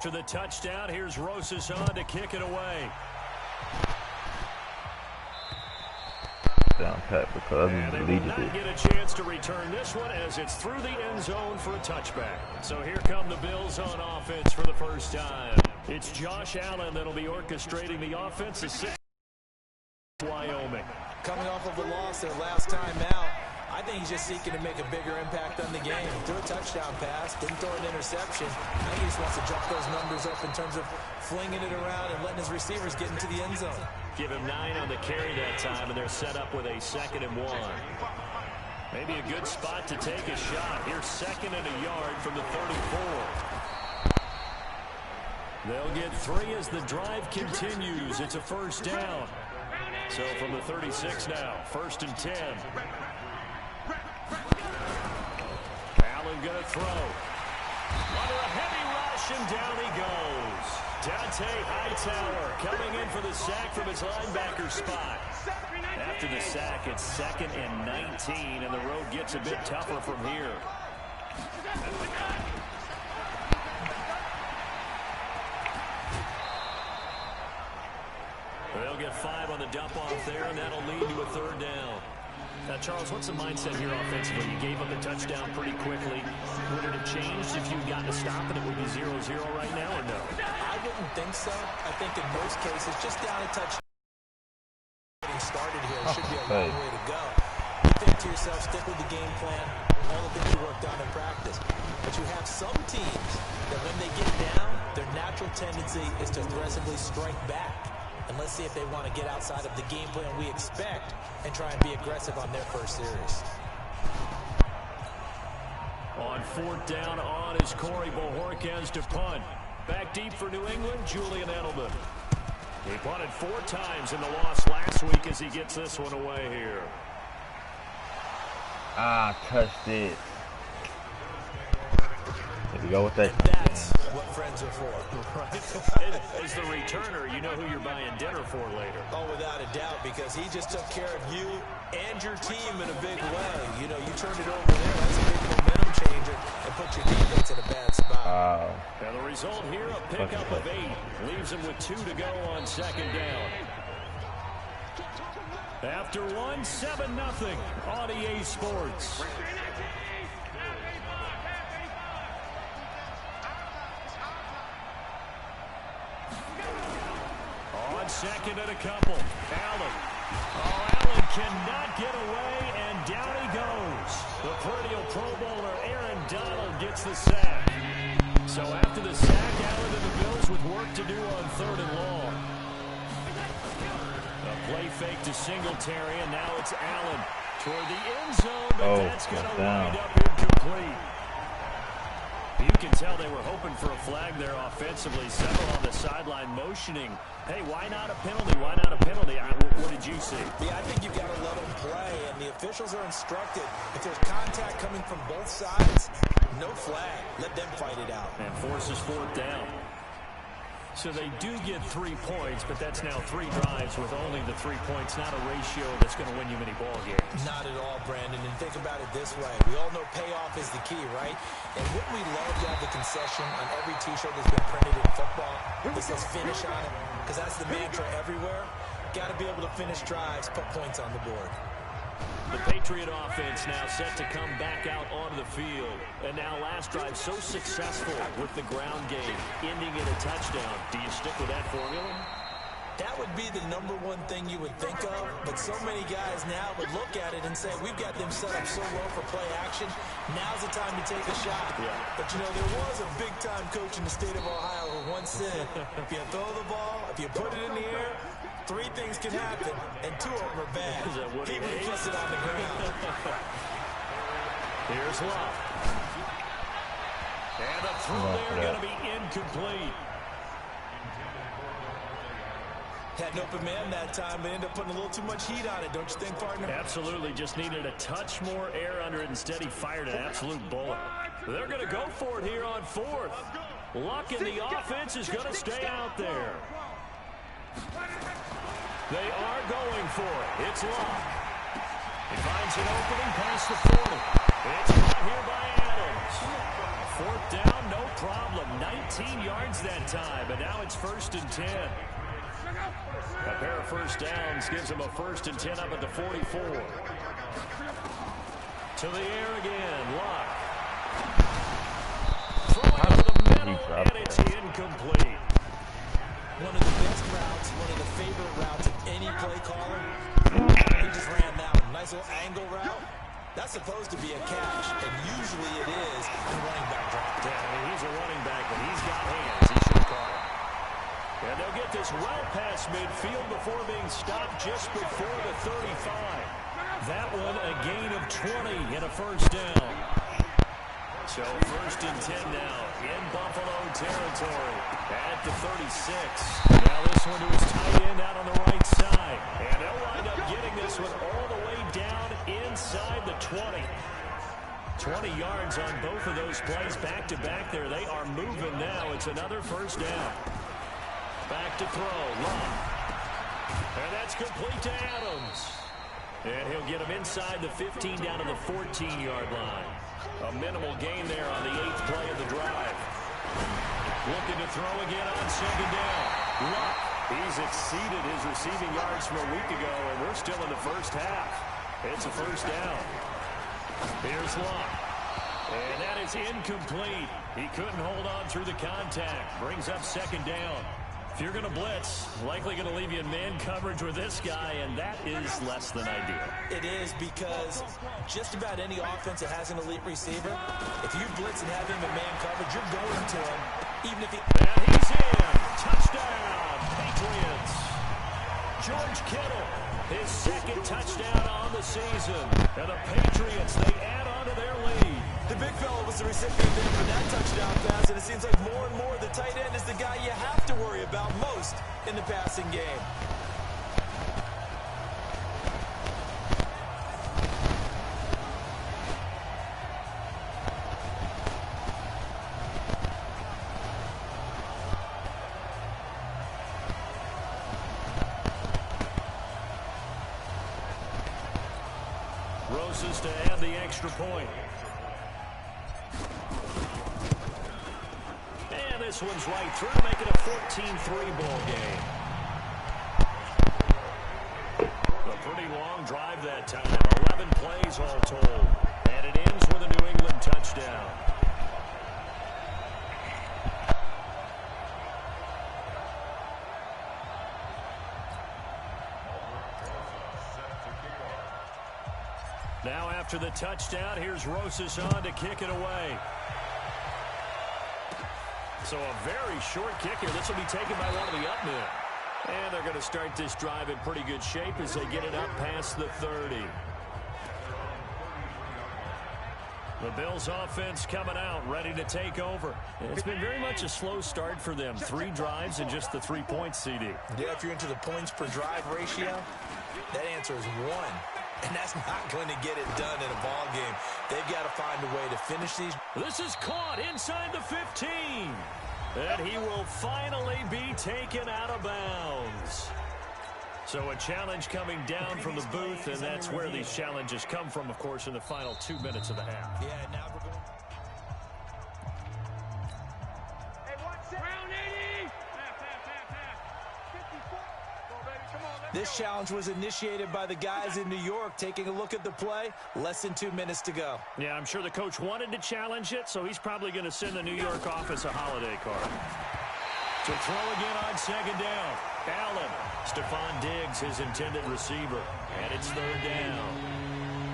After the touchdown, here's Rosas on to kick it away. Down pat because I deleted it. They will not get a chance to return this one as it's through the end zone for a touchback. So here come the Bills on offense for the first time. It's Josh Allen that'll be orchestrating the offense. Wyoming. Coming off of a loss their last time out, I think he's just seeking to make a bigger impact on the game. Threw a touchdown pass, didn't throw an interception. I think he just wants to jump those numbers up in terms of flinging it around and letting his receivers get into the end zone. Give him 9 on the carry that time, and they're set up with a 2nd and 1. Maybe a good spot to take a shot. Here's 2nd and a yard from the 34. They'll get 3 as the drive continues. It's a first down. So from the 36 now, 1st and 10. Allen going to throw. Under a heavy rush, and down he goes. Dante Hightower coming in for the sack from his linebacker spot. After the sack, it's 2nd and 19, and the road gets a bit tougher from here. They'll get 5 on the dump off there, and that'll lead to a 3rd down. Now, Charles, what's the mindset here offensively? You gave up a touchdown pretty quickly. Would it have changed if you'd gotten a stop and it would be 0-0 right now, or no? I wouldn't think so. I think in most cases, just down a touchdown getting started here should be a long way to go. You think to yourself, stick with the game plan, all the things you worked on in practice. But you have some teams that when they get down, their natural tendency is to aggressively strike back. And let's see if they want to get outside of the game plan we expect and try and be aggressive on their first series. On 4th down on is Corey Bojorquez to punt. Back deep for New England, Julian Edelman. He punted 4 times in the loss last week as he gets this one away here. Touched it. There we go with that. That's what friends are for. Right. As the returner, you know who you're buying dinner for later. Oh, without a doubt, because he just took care of you and your team in a big way. You know, you turned it over there. That's a big momentum changer and put your defense in a bad spot. And the result here, a pickup of 8. Leaves him with 2 to go on 2nd down. After 1, 7-0 on EA Sports. On 2nd and a couple. Allen. Oh, Allen cannot get away, and down he goes. The perennial Pro Bowler Aaron Donald gets the sack. So after the sack, Allen and the Bills with work to do on 3rd and long. A play fake to Singletary, and now it's Allen toward the end zone, but that's going to wind up incomplete. You can tell they were hoping for a flag there offensively. Several on the sideline motioning. Hey, why not a penalty? Why not a penalty? What did you see? Yeah, I think you've got to let them play, and the officials are instructed. If there's contact coming from both sides, no flag. Let them fight it out. And forces 4th down. So they do get 3 points, but that's now 3 drives with only the 3 points, not a ratio that's going to win you many ball games. Not at all, Brandon. And think about it this way. We all know payoff is the key, right? And wouldn't we love to have the concession on every T-shirt that's been printed in football that says finish on it? Because that's the mantra everywhere. Got to be able to finish drives, put points on the board. The Patriot offense now set to come back out onto the field. And now last drive so successful with the ground game, ending in a touchdown. Do you stick with that formula? That would be the #1 thing you would think of, but so many guys now would look at it and say, we've got them set up so well for play action, now's the time to take a shot. Yeah. But, you know, there was a big-time coach in the state of Ohio who once said, if you throw the ball, if you put it in the air, 3 things can happen, and 2 of them are bad. He puts it on the ground. Here's Love. And a throw there going to be incomplete. Had an open man that time, but ended up putting a little too much heat on it, don't you think, partner? Absolutely. Just needed a touch more air under it. Instead, he fired an absolute bullet. They're going to go for it here on 4th. Luck in the offense is going to stay out there. They are going for it. It's Luck. He finds an opening past the 40. It's caught here by Adams. Fourth down, no problem. 19 yards that time, but now it's 1st and 10. A pair of first downs gives him a 1st and 10 up at the 44. To the air again, Luck. Throwing over the middle, and it's incomplete. One of the best routes, one of the favorite routes of any play caller. He just ran that one. Nice little angle route. That's supposed to be a catch, and usually it is in running back drop. Yeah, I mean, he's a running back, but he's got hands. He should have caught it. And they'll get this well past midfield before being stopped just before the 35. That one a gain of 20 and a first down. So 1st and 10 now in Buffalo territory at the 36. Now this one to his tight end out on the right side. And they'll wind up getting this one all the way down inside the 20. 20 yards on both of those plays back-to-back there. They are moving now. It's another first down. Back to throw. Long. And that's complete to Adams. And he'll get him inside the 15 down to the 14-yard line. A minimal gain there on the 8th play of the drive. Looking to throw again on 2nd down. Luck. He's exceeded his receiving yards from a week ago, and we're still in the first half. It's a first down. Here's Luck. And that is incomplete. He couldn't hold on through the contact. Brings up 2nd down. If you're going to blitz, likely going to leave you in man coverage with this guy, and that is less than ideal. It is, because just about any offense that has an elite receiver, if you blitz and have him in man coverage, you're going to him, even if he... And he's in. Touchdown, Patriots. George Kittle, his 2nd touchdown on the season. And the Patriots, they add on to their lead. The big fella was the recipient there for that touchdown pass, and it seems like more and more the tight end is the guy you have to worry about most in the passing game. Roses to add the extra point. And this one's right through to make it a 14-3 ball game. A pretty long drive that time. 11 plays all told. And it ends with a New England touchdown. Now after the touchdown, here's Rosas on to kick it away. So a very short kick here. This will be taken by one of the up men. And they're going to start this drive in pretty good shape as they get it up past the 30. The Bills offense coming out, ready to take over. It's been very much a slow start for them. 3 drives and just the 3 points, CD. Yeah, if you're into the points per drive ratio, that answer is 1. And that's not going to get it done in a ball game. They've got to find a way to finish these. This is caught inside the 15. And he will finally be taken out of bounds. So a challenge coming down from the booth, and that's where these challenges come from, of course, in the final 2 minutes of the half. Yeah, now we're going. This challenge was initiated by the guys in New York. Taking a look at the play, less than 2 minutes to go. Yeah, I'm sure the coach wanted to challenge it, so he's probably going to send the New York office a holiday card. To throw again on 2nd down. Allen. Stephon Diggs, his intended receiver. And it's 3rd down.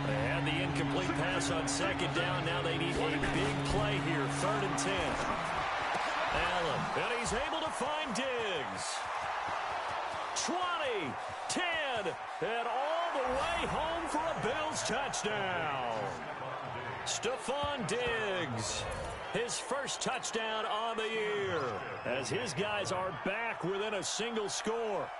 They had the incomplete pass on 2nd down. Now they need a big play here. 3rd and 10. Allen. And he's able to find Diggs. 20, 10, and all the way home for a Bills touchdown. Stephon Diggs, his first touchdown on the year, as his guys are back within a single score.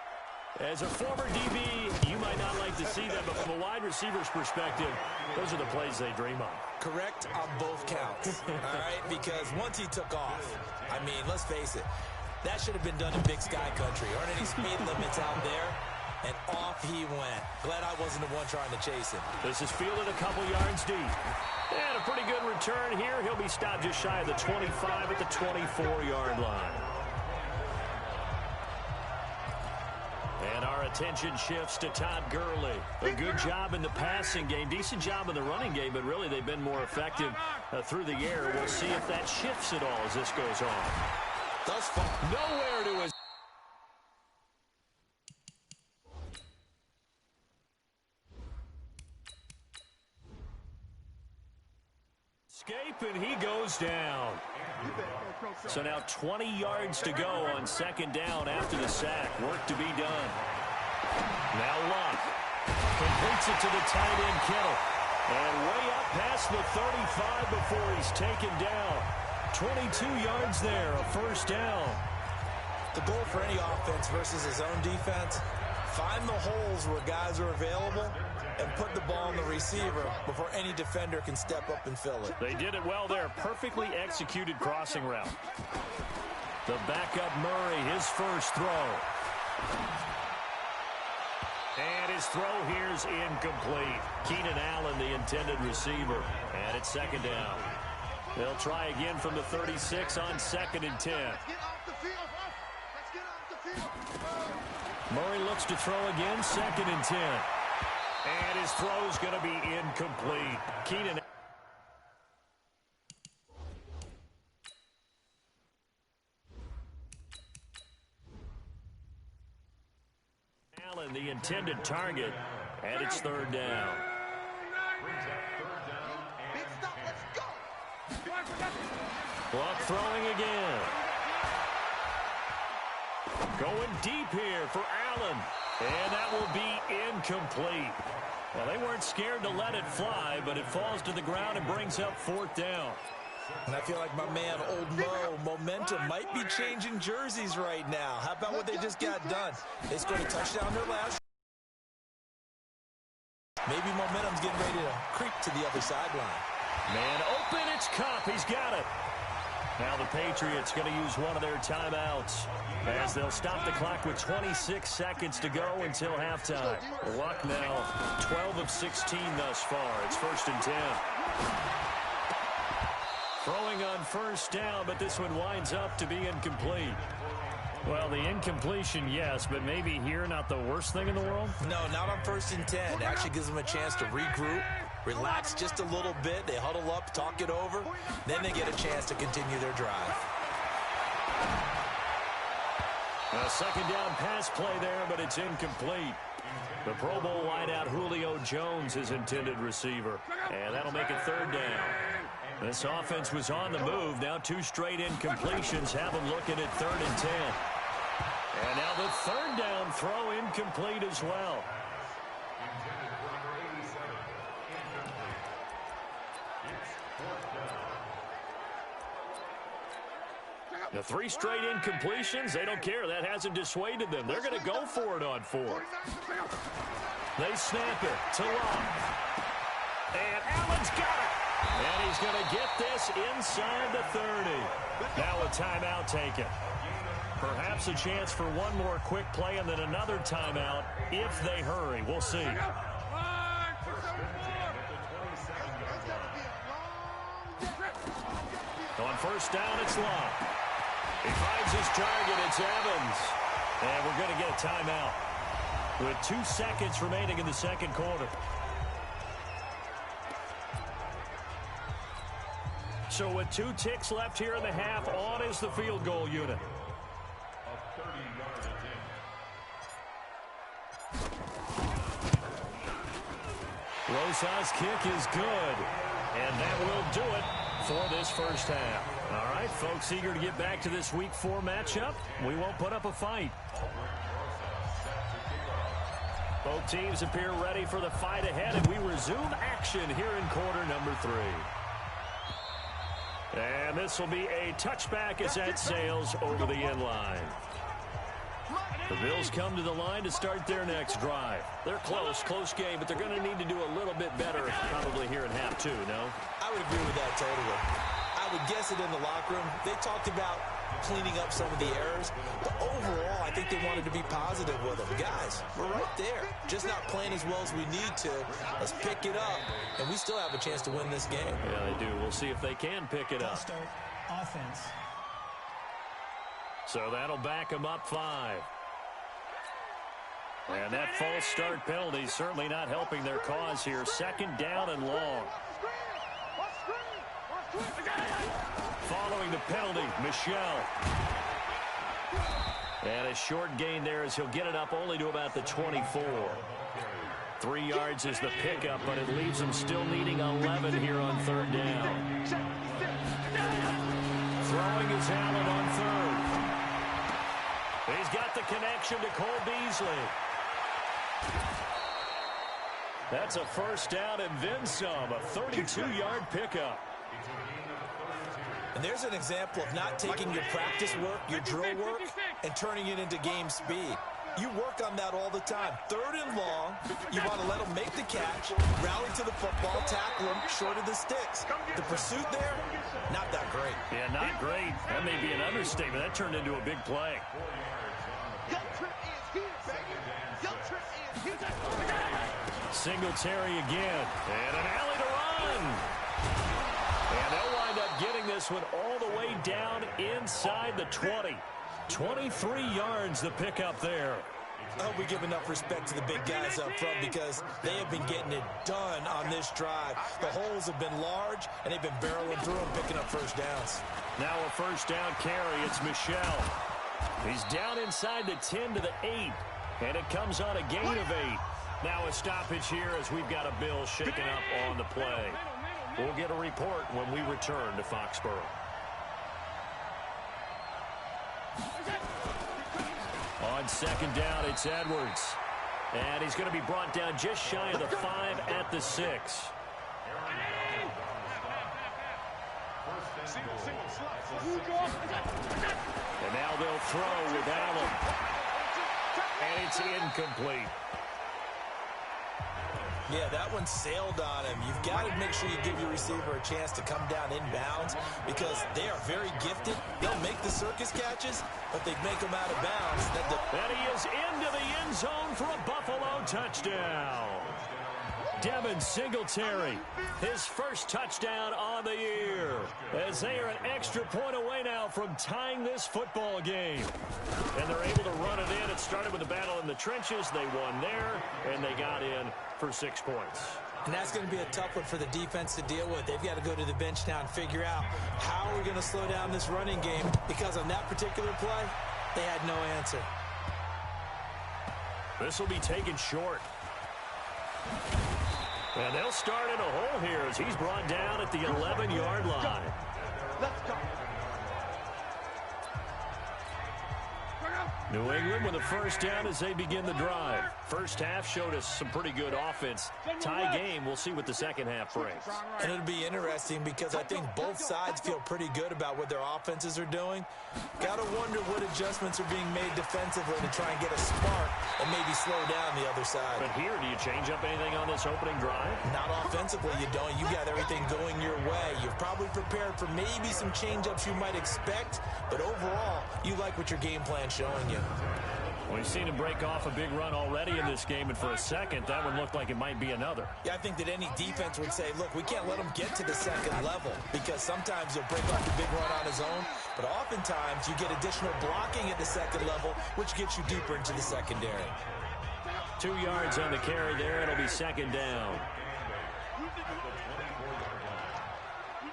As a former DB, you might not like to see that, but from a wide receiver's perspective, those are the plays they dream of. Correct on both counts, all right? Because once he took off, I mean, let's face it, that should have been done in Big Sky country. Aren't any speed limits out there? And off he went. Glad I wasn't the one trying to chase him. This is fielded a couple yards deep. And a pretty good return here. He'll be stopped just shy of the 25 at the 24-yard line. And our attention shifts to Todd Gurley. A good job in the passing game, decent job in the running game, but really they've been more effective through the air. We'll see if that shifts at all as this goes on. Thus far, nowhere to his. Escape, and he goes down. So now 20 yards to go on second down after the sack. Work to be done. Now Luck completes it to the tight end Kittle. And way up past the 35 before he's taken down. 22 yards there, a first down. The goal for any offense versus his own defense, find the holes where guys are available and put the ball on the receiver before any defender can step up and fill it. They did it well there. Perfectly executed crossing route. The backup Murray, his first throw. And his throw here's incomplete. Keenan Allen, the intended receiver. And it's second down. They'll try again from the 36 on 2nd and 10. Murray looks to throw again, 2nd and 10. And his throw's going to be incomplete. Keenan Allen, the intended target, and it's 3rd down. Luck throwing again. Going deep here for Allen. And that will be incomplete. Well, they weren't scared to let it fly, but it falls to the ground and brings up 4th down. And I feel like my man, Old Mo, momentum might be changing jerseys right now. How about what they just got done? They scored a touchdown their last. Maybe momentum's getting ready to creep to the other sideline. Man open, it's Kupp. He's got it. Now the Patriots going to use one of their timeouts as they'll stop the clock with 26 seconds to go until halftime. Luck now 12 of 16 thus far. It's 1st and 10. Throwing on 1st down, but this one winds up to be incomplete. Well, the incompletion, yes, but maybe here not the worst thing in the world? No, not on 1st and 10. Actually gives them a chance to regroup, relax just a little bit. They huddle up, talk it over. Then they get a chance to continue their drive. A 2nd down pass play there, but it's incomplete. The Pro Bowl wideout Julio Jones, his intended receiver. And that'll make it 3rd down. This offense was on the move. Now 2 straight incompletions have them looking at 3rd and 10. And now the 3rd down throw incomplete as well. The 3 straight incompletions, they don't care. That hasn't dissuaded them. They're going to go for it on 4th. They snap it to Luck. And Allen's got it. And he's going to get this inside the 30. Now a timeout taken. Perhaps a chance for one more quick play and then another timeout if they hurry. We'll see. On 1st down, it's Luck. He finds his target. It's Evans. And we're going to get a timeout with 2 seconds remaining in the 2nd quarter. So with 2 ticks left here in the half, on is the field goal unit. Rosa's kick is good. And that will do it for this 1st half. All right, folks, eager to get back to this Week 4 matchup. We won't put up a fight. Both teams appear ready for the fight ahead, and we resume action here in quarter number 3. And this will be a touchback as that sails over the end line. The Bills come to the line to start their next drive. They're close game, but they're going to need to do a little bit better probably here in half 2, no? I would agree with that totally. I would guess it in the locker room. They talked about cleaning up some of the errors. But overall, I think they wanted to be positive with them. Guys, we're right there. Just not playing as well as we need to. Let's pick it up, and we still have a chance to win this game. Yeah, they do. We'll see if they can pick it up. Start offense. So that'll back them up 5. And that false start penalty certainly not helping their cause here. 2nd down and long. Following the penalty, Michel. And a short gain there as he'll get it up only to about the 24. 3 yards is the pickup, but it leaves him still needing 11 here on 3rd down. Throwing is Allen on 3rd. He's got the connection to Cole Beasley. That's a 1st down and then some, a 32-yard pickup. And there's an example of not taking your practice work, your drill work, and turning it into game speed. You work on that all the time. 3rd and long, you want to let them make the catch, rally to the football, tackle them short of the sticks. The pursuit there, not that great. Yeah, not great. That may be an understatement. That turned into a big play. Singletary again, and an alley to run. And they'll wind up getting this one all the way down inside the 20. 23 yards the pickup there. I hope we give enough respect to the big guys up front because they have been getting it done on this drive. The holes have been large, and they've been barreling through them, picking up 1st downs. Now a 1st down carry. It's Michel. He's down inside the 10 to the 8, and it comes on a gain of 8. Now a stoppage here as we've got a Bill shaken up on the play. We'll get a report when we return to Foxborough. On 2nd down, it's Edwards. And he's going to be brought down just shy of the 5 at the 6. And now they'll throw with Allen. And it's incomplete. Yeah, that one sailed on him. You've got to make sure you give your receiver a chance to come down inbounds because they are very gifted. They'll make the circus catches, but they make them out of bounds. And he is into the end zone for a Buffalo touchdown. Devin Singletary, his 1st touchdown on the year, as they are an extra point away now from tying this football game. And they're able to run it in. It started with a battle in the trenches. They won there, and they got in for 6 points. And that's going to be a tough one for the defense to deal with. They've got to go to the bench now and figure out how are we going to slow down this running game because on that particular play, they had no answer. This will be taken short. And they'll start in a hole here as he's brought down at the 11-yard line. Let's go. New England with a 1st down as they begin the drive. First half showed us some pretty good offense. Tie game, we'll see what the second half brings. And it'll be interesting because I think both sides feel pretty good about what their offenses are doing. Got to wonder what adjustments are being made defensively to try and get a spark and maybe slow down the other side. But here, do you change up anything on this opening drive? Not offensively, you don't. You got everything going your way. You've probably prepared for maybe some change-ups you might expect, but overall, you like what your game plan's showing you. We've seen him break off a big run already in this game, and for a second, that one looked like it might be another. Yeah, I think that any defense would say, look, we can't let him get to the second level because sometimes he'll break off a big run on his own, but oftentimes you get additional blocking at the second level, which gets you deeper into the secondary. 2 yards on the carry there. It'll be 2nd down. You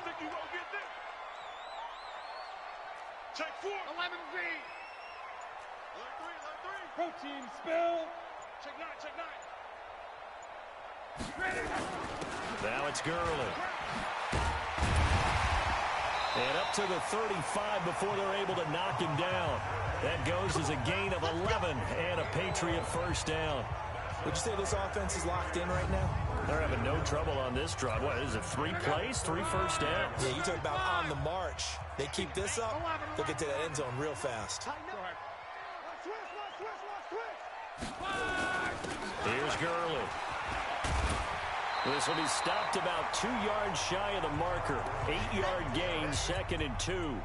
think you won't get this? Check 4. 11 V. Protein spill. Check 9, check 9. Ready. Now it's Gurley. And up to the 35 before they're able to knock him down. That goes as a gain of 11 and a Patriot 1st down. Would you say this offense is locked in right now? They're having no trouble on this drive. What is it, 3 plays, 3 first downs? Yeah, you talk about on the march. They keep this up, they'll get to that end zone real fast. Here's Gurley. This will be stopped about 2 yards shy of the marker. 8-yard gain, 2nd and 2.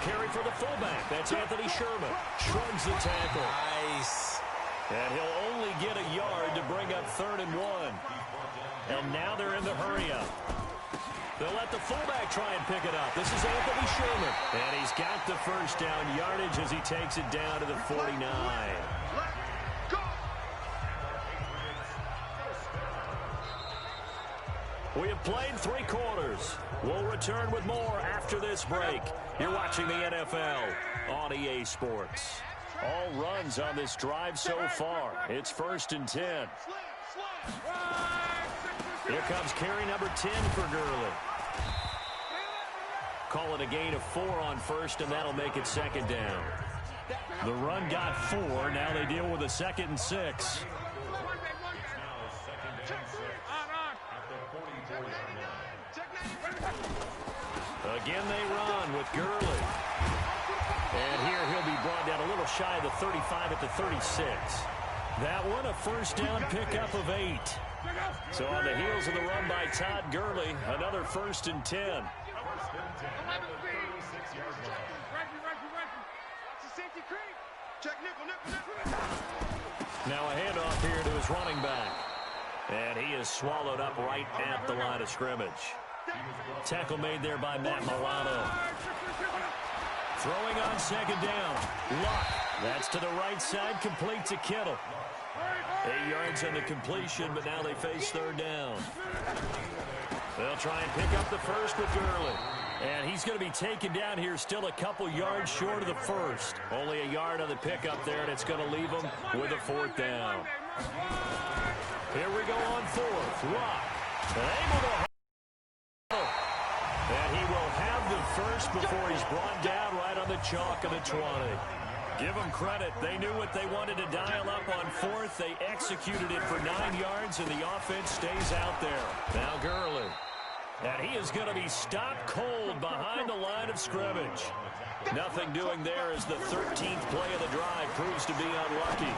carry for the fullback. That's Anthony Sherman. Shrugs the tackle. Nice. And he'll only get a yard to bring up 3rd and 1. And now they're in the hurry-up. They'll let the fullback try and pick it up. This is Anthony Sherman. And he's got the first down yardage as he takes it down to the 49. We have played 3 quarters. We'll return with more after this break. You're watching the NFL on EA Sports. All runs on this drive so far. It's 1st and 10. Here comes carry number 10 for Gurley. Call it a gain of 4 on 1st, and that'll make it 2nd down. The run got 4. Now they deal with a 2nd and 6. Again, they run with Gurley. And here he'll be brought down a little shy of the 35 at the 36. That one, a 1st down pickup of 8. So on the heels of the run by Todd Gurley, another 1st and 10. Now a handoff here to his running back. And he is swallowed up right at the line of scrimmage. Tackle made there by Matt Milano. Throwing on 2nd down. Luck. That's to the right side, complete to Kittle. 8 yards on the completion, but now they face 3rd down. They'll try and pick up the first with Gurley. And he's going to be taken down here, still a couple yards short of the first. Only a yard on the pickup there, and it's going to leave him with a 4th down. Here we go on 4th. Luck. Able to and he will have the first before he's brought down right on the chalk of the 20. Give them credit. They knew what they wanted to dial up on 4th. They executed it for 9 yards, and the offense stays out there. Now Gurley. And he is going to be stopped cold behind the line of scrimmage. Nothing doing there as the 13th play of the drive proves to be unlucky.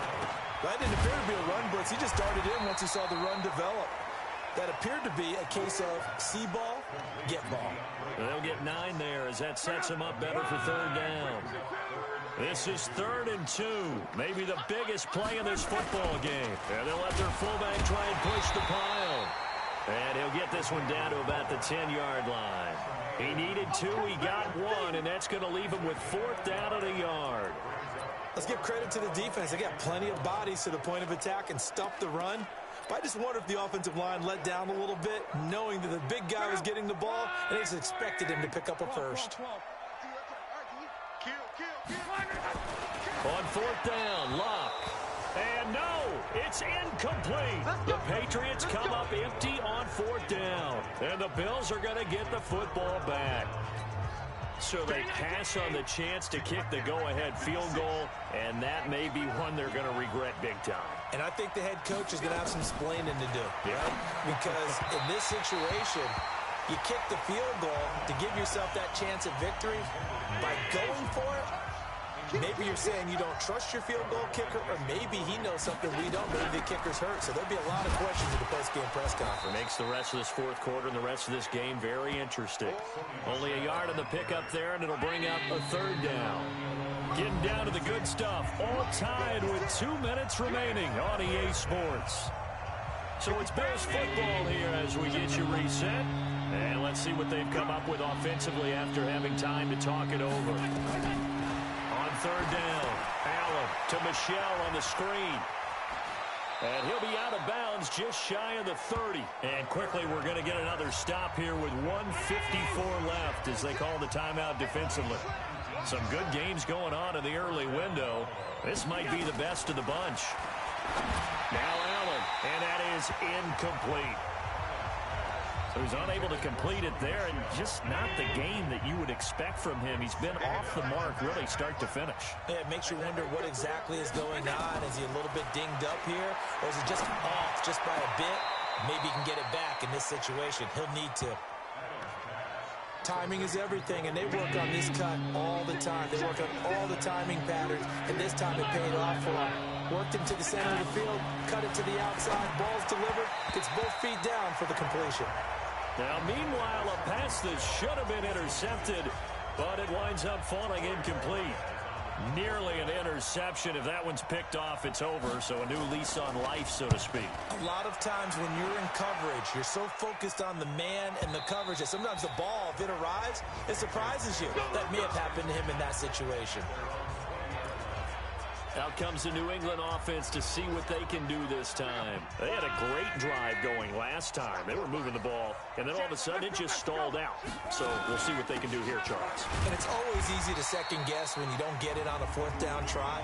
That didn't appear to be a run blitz. He just darted in once he saw the run develop. That appeared to be a case of see ball, get ball. They'll get 9 there as that sets him up better for 3rd down. This is 3rd and 2. Maybe the biggest play in this football game. And they'll let their fullback try and push the pile. And he'll get this one down to about the 10-yard line. He needed 2, he got 1, and that's going to leave him with 4th down at a yard. Let's give credit to the defense. They got plenty of bodies to the point of attack and stop the run. But I just wonder if the offensive line let down a little bit, knowing that the big guy was getting the ball, and they just expected him to pick up a first. On 4th down, Luck. And no, it's incomplete. The Patriots come up empty on 4th down. And the Bills are going to get the football back. So they pass on the chance to kick the go-ahead field goal, and that may be one they're going to regret big time. And I think the head coach is going to have some explaining to do. Yeah. Right? Because in this situation, you kick the field goal to give yourself that chance at victory. By going for it, maybe you're saying you don't trust your field goal kicker, or maybe he knows something we don't. Maybe the kicker's hurt. So there'll be a lot of questions at the post-game press conference. Makes the rest of this 4th quarter and the rest of this game very interesting. Only a yard on the pickup there, and it'll bring up a 3rd down. Getting down to the good stuff. All tied with 2 minutes remaining on EA Sports. So it's Bills football here as we get you reset. And let's see what they've come up with offensively after having time to talk it over. On 3rd down, Allen to Michelle on the screen. And he'll be out of bounds just shy of the 30. And quickly we're going to get another stop here with 1:54 left as they call the timeout defensively. Some good games going on in the early window. This might be the best of the bunch. Now Allen, and that is incomplete. So he's unable to complete it there, and just not the game that you would expect from him. He's been off the mark really start to finish. Yeah, it makes you wonder what exactly is going on. Is he a little bit dinged up here, or is it just off just by a bit? Maybe he can get it back in this situation. He'll need to. Timing is everything, and they work on this cut all the time. They work on all the timing patterns, and this time it paid off for him. Worked him to the center of the field, cut it to the outside, ball's delivered, gets both feet down for the completion. Now, meanwhile, a pass that should have been intercepted but it winds up falling incomplete. Nearly an interception. If that one's picked off, it's over. So a new lease on life, so to speak. A lot of times when you're in coverage, you're so focused on the man and the coverage that sometimes the ball, if it arrives, it surprises you. That may have happened to him in that situation. Out comes the New England offense to see what they can do this time. They had a great drive going last time. They were moving the ball, and then all of a sudden it just stalled out. So we'll see what they can do here, Charles. And it's always easy to second guess when you don't get it on a fourth down try.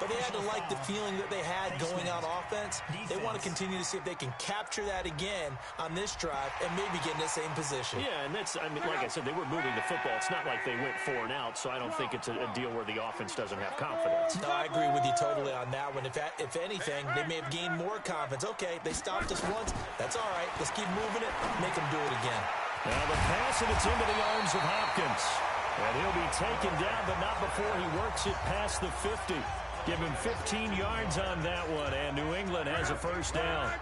But they had to like the feeling that they had going on offense. They want to continue to see if they can capture that again on this drive and maybe get in the same position. Yeah, and that's, I mean, like I said, they were moving the football. It's not like they went 4 and out, so I don't think it's a deal where the offense doesn't have confidence. No, I agree with you totally on that one. If anything, they may have gained more confidence. Okay, they stopped us once. That's all right. Let's keep moving it. Make them do it again. Now the pass, and it's into the arms of Hopkins. And he'll be taken down, but not before he works it past the 50. Give him 15 yards on that one, and New England has a first down.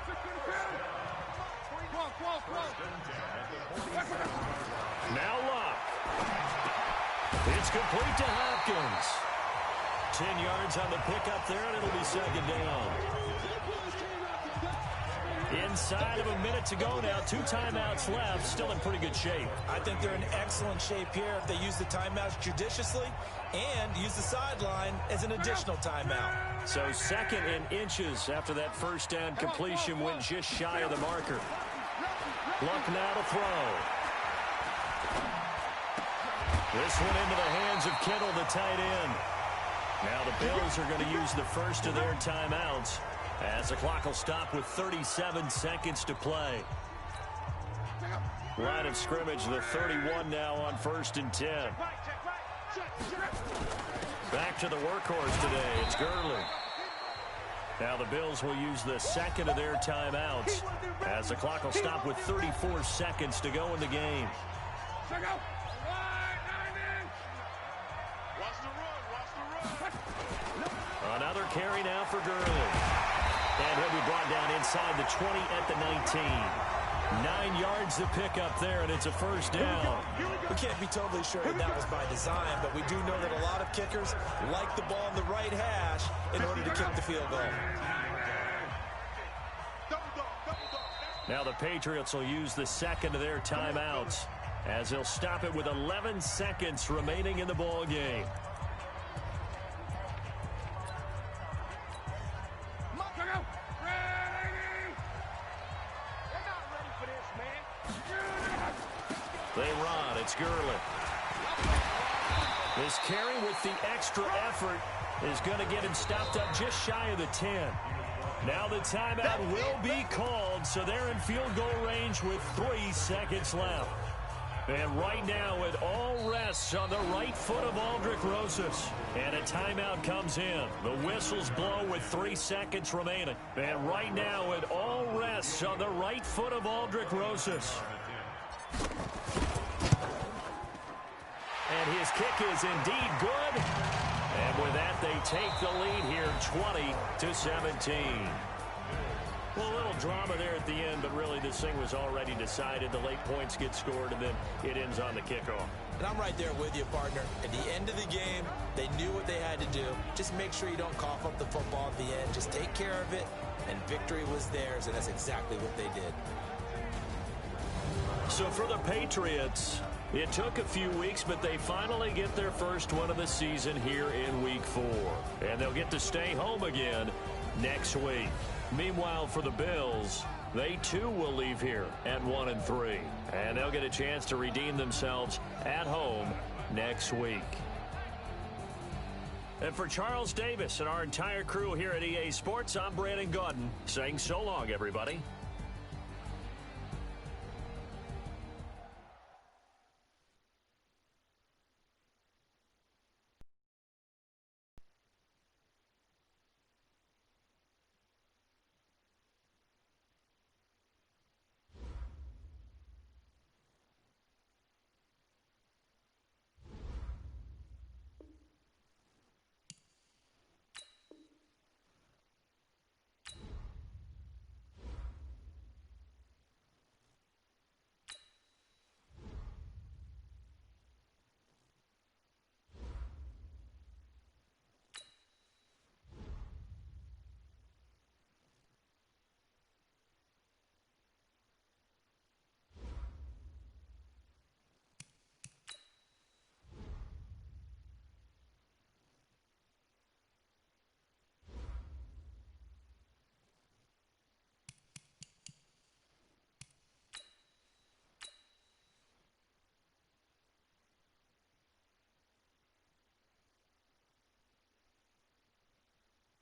Now Luck. It's complete to Hopkins. 10 yards on the pickup there, and it'll be second down. Inside of a minute to go now. 2 timeouts left. Still in pretty good shape. I think they're in excellent shape here if they use the timeouts judiciously and use the sideline as an additional timeout. So 2nd and inches after that first down completion went just shy of the marker. Luck now to throw. This one into the hands of Kittle, the tight end. Now the Bills are going to use the first of their timeouts as the clock will stop with 37 seconds to play. Line of scrimmage, the 31 now on 1st and 10. Back to the workhorse today. It's Gurley. Now the Bills will use the 2nd of their timeouts as the clock will stop with 34 seconds to go in the game. Another carry now for Gurley. And he'll be brought down inside the 20 at the 19. 9 yards to pick up there, and it's a first down. We can't be totally sure that was by design, but we do know that a lot of kickers like the ball in the right hash in order to kick the field goal. Now the Patriots will use the 2nd of their timeouts as they'll stop it with 11 seconds remaining in the ball game. They run. It's Gurley. This carry with the extra effort is going to get him stopped up just shy of the 10. Now the timeout will be called, so they're in field goal range with 3 seconds left. And right now it all rests on the right foot of Aldrick Rosas. And a timeout comes in. The whistles blow with 3 seconds remaining. And right now it all rests on the right foot of Aldrick Rosas. And his kick is indeed good. And with that, they take the lead here 20-17. Well, a little drama there at the end, but really this thing was already decided. The late points get scored, and then it ends on the kickoff. And I'm right there with you, partner. At the end of the game, they knew what they had to do. Just make sure you don't cough up the football at the end. Just take care of it, and victory was theirs, and that's exactly what they did. So for the Patriots, it took a few weeks, but they finally get their first one of the season here in Week 4. And they'll get to stay home again next week. Meanwhile, for the Bills, they too will leave here at 1-3. And they'll get a chance to redeem themselves at home next week. And for Charles Davis and our entire crew here at EA Sports, I'm Brandon Gaudin saying so long, everybody.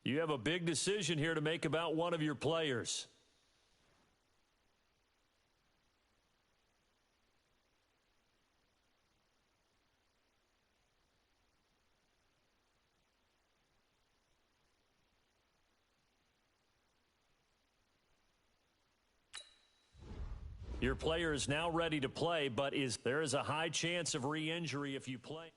You have a big decision here to make about one of your players. Your player is now ready to play, but there is a high chance of re-injury if you play.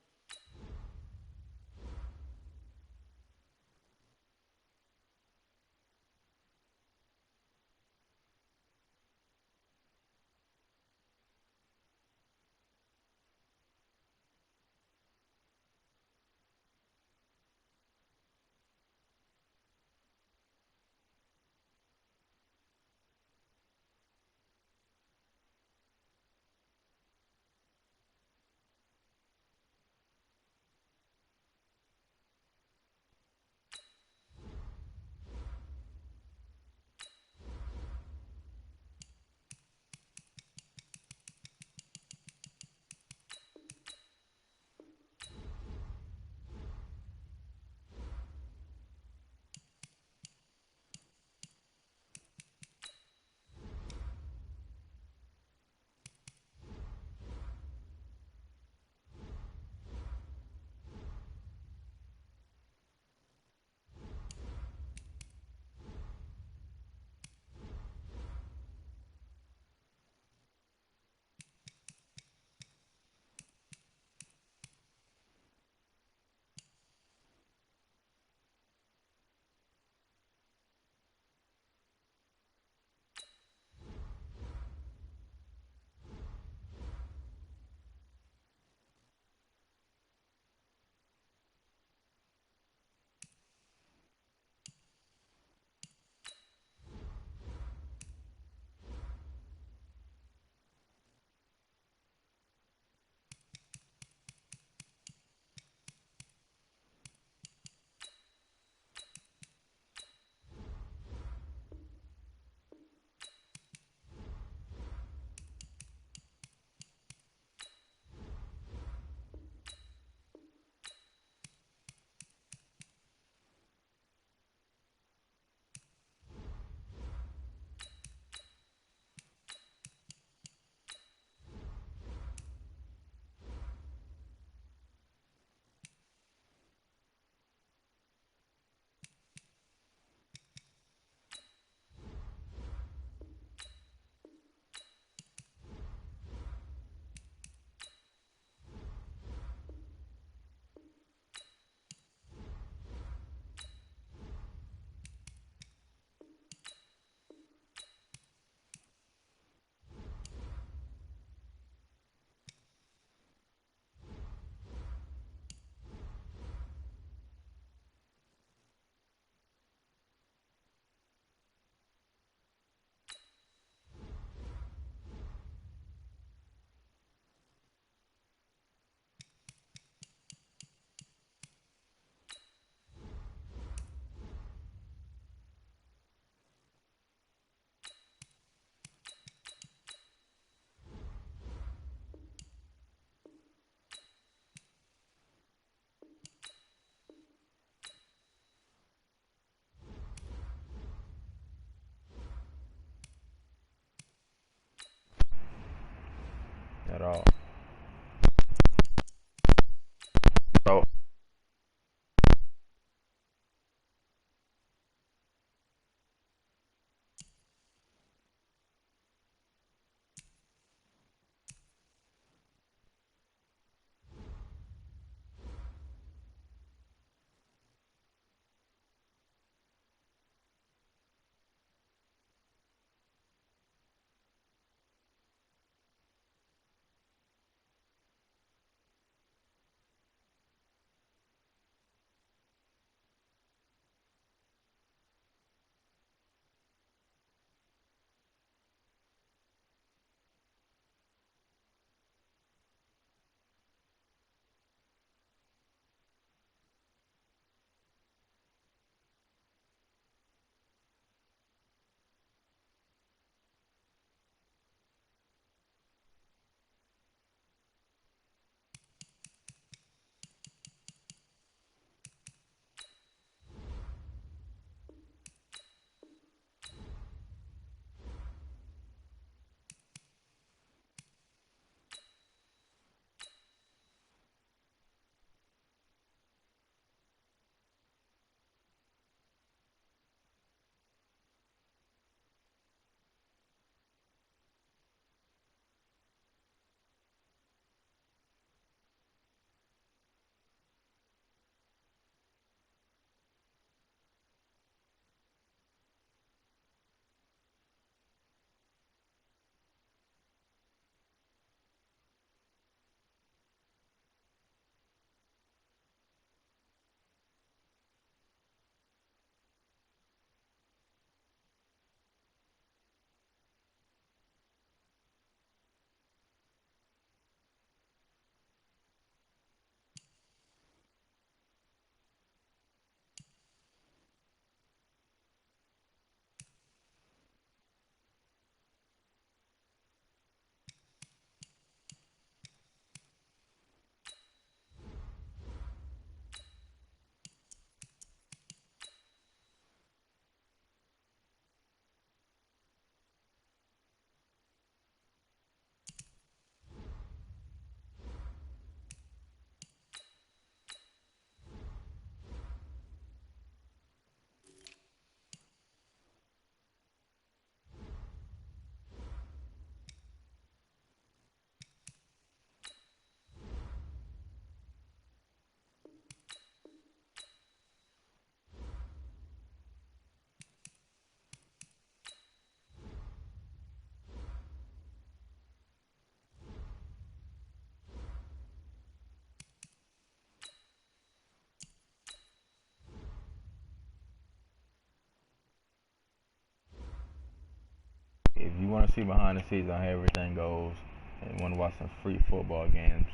to see behind the scenes on how everything goes and want to watch some free football games,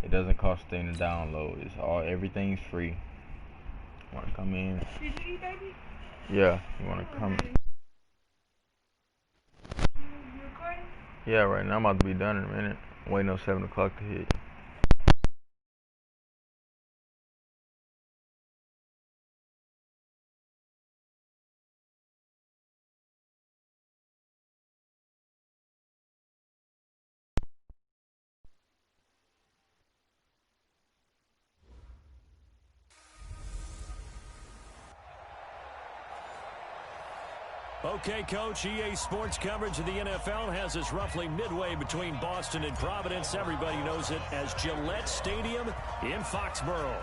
it doesn't cost a thing to download. Everything's free. Want to come in? Did you eat, baby? Yeah, you want to come? You recording? Yeah, right now I'm about to be done in a minute. Waiting on 7 o'clock to hit. Okay, Coach, EA Sports coverage of the NFL has us roughly midway between Boston and Providence. Everybody knows it as Gillette Stadium in Foxborough.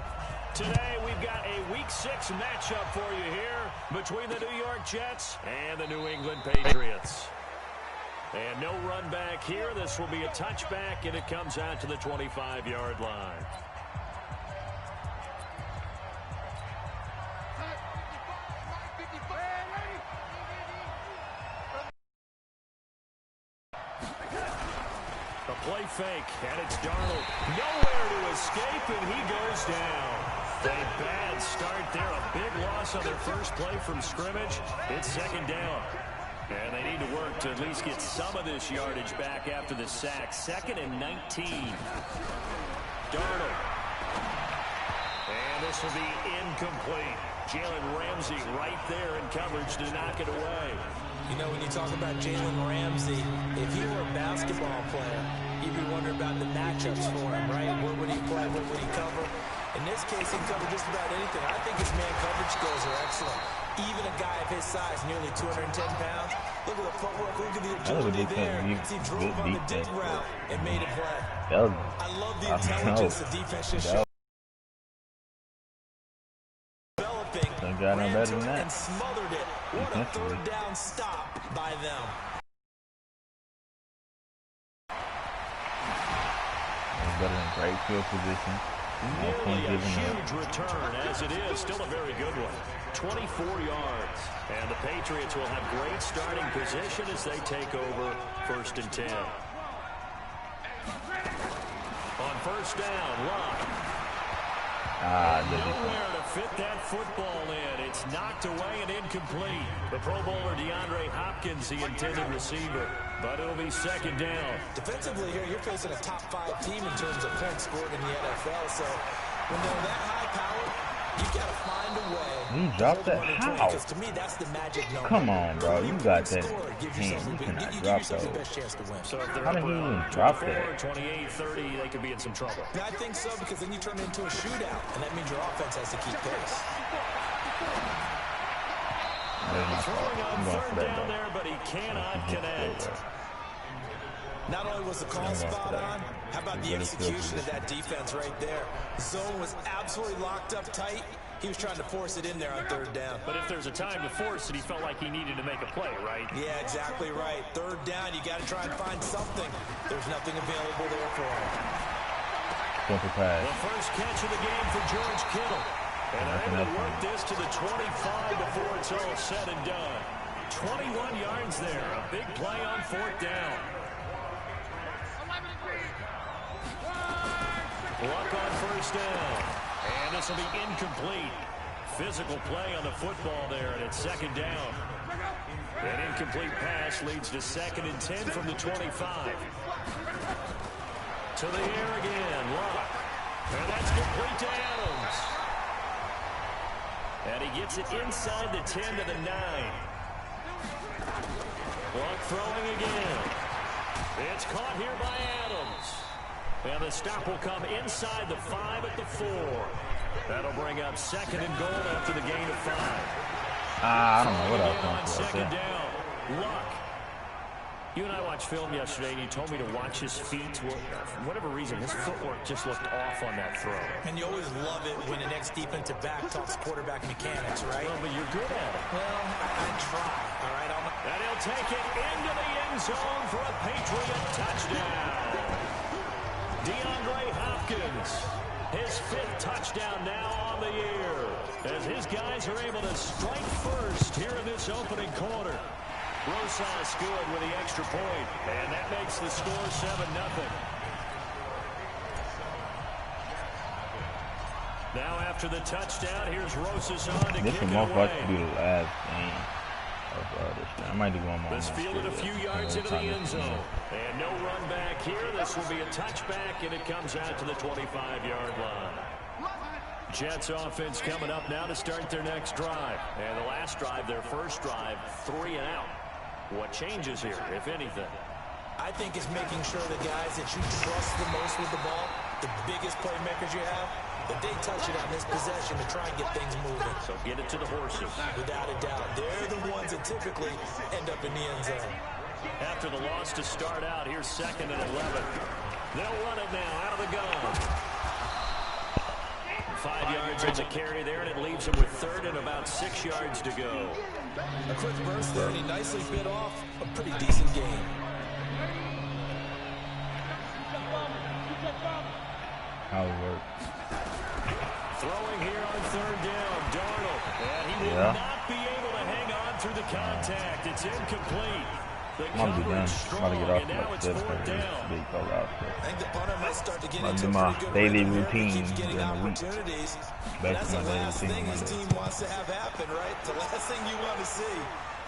Today, we've got a Week 6 matchup for you here between the New York Jets and the New England Patriots. And no run back here. This will be a touchback, and it comes out to the 25-yard line. Play fake, and it's Darnold. Nowhere to escape, and he goes down. A bad start there, a big loss on their first play from scrimmage. It's second down. And they need to work to at least get some of this yardage back after the sack. 2nd and 19. Darnold. And this will be incomplete. Jalen Ramsey right there in coverage to knock it away. You know, when you talk about Jalen Ramsey, if he were a basketball player, you'd be wondering about the matchups for him, right? Where would he play? What would he cover? In this case, he can cover just about anything. I think his man coverage skills are excellent. Even a guy of his size, nearly 210 pounds, look at the footwork, look at the agility there. He drove on the dig route and made it play. I love the intelligence the defense just showed. Got no better than that. And smothered it. What a third down stop by them. Better than great field position. Nearly a huge return, as it is. Still a very good one. 24 yards. And the Patriots will have great starting position as they take over 1st and 10. On 1st down, Locke. Nowhere to fit that football in. It's knocked away and incomplete. The Pro Bowler DeAndre Hopkins, the intended receiver. But it'll be 2nd down. Defensively here, you're facing a top 5 team in terms of points scored in the NFL. So when they're that high powered, you've got to find a way. You dropped that? How? Because to me, that's the magic number. Come on, bro. You got that hand. You cannot drop those. So how did he even drop that? 28-30, they could be in some trouble. I think so, because then you turn it into a shootout, and that means your offense has to keep pace. Throwing on 3rd down there, but he cannot connect. Not only was the call spot on, how about the execution of that defense right there? Zone was absolutely locked up tight. He was trying to force it in there on 3rd down. But if there's a time to force it, he felt like he needed to make a play, right? Yeah, exactly right. 3rd down, you got to try and find something. There's nothing available there for him. Simple pass. The first catch of the game for George Kittle. And they're able to work this to the 25 before it's all said and done. 21 yards there. A big play on 4th down. Luck on 1st down. And this will be incomplete. Physical play on the football there, and it's 2nd down. An incomplete pass leads to 2nd and 10 from the 25. To the air again, Luck. And that's complete to Adams. And he gets it inside the 10 to the 9. Luck throwing again. It's caught here by Adams. And the stop will come inside the 5 at the 4. That'll bring up 2nd and goal after the gain of 5. I don't know what I was going for. 2nd there. down. Luck. You and I watched film yesterday, and you told me to watch his feet. For whatever reason, his footwork just looked off on that throw. And you always love it when an ex-defensive back talks quarterback mechanics, right? Well, but you're good at it. Well, I try, all right? And he'll take it into the end zone for a Patriot touchdown. DeAndre Hopkins, his 5th touchdown now on the year, as his guys are able to strike first here in this opening quarter. Rosas good with the extra point, and that makes the score 7-0. Now after the touchdown, here's Rosas on to This kick will it most away. likely be the last game of this thing. I might do one more. This fielded a few yards into the end zone. And no run back here. This will be a touchback, and it comes out to the 25-yard line. Jets offense coming up now to start their next drive. And the last drive, their first drive, 3 and out. What changes here, if anything? I think it's making sure the guys that you trust the most with the ball, the biggest playmakers you have, that they touch it on this possession to try and get things moving. So get it to the horses. Without a doubt. They're the ones that typically end up in the end zone. After the loss to start out, here's 2nd and 11. They'll run it now out of the gun. 5 yards on the carry there, and it leaves him with 3rd and about 6 yards to go. A quick burst there, and he nicely bit off a pretty decent game. How it works. Throwing here on 3rd down, Darnold. And he will not be able to hang on through the contact. It's incomplete. The coverage strong, and now it's 4th down. I think the punter might start to get Might into do a my pretty good daily rhythm here. routine He keeps getting during the week. opportunities. Back That's to my the daily last routine thing his Monday. team wants to have happen, right? The last thing you want to see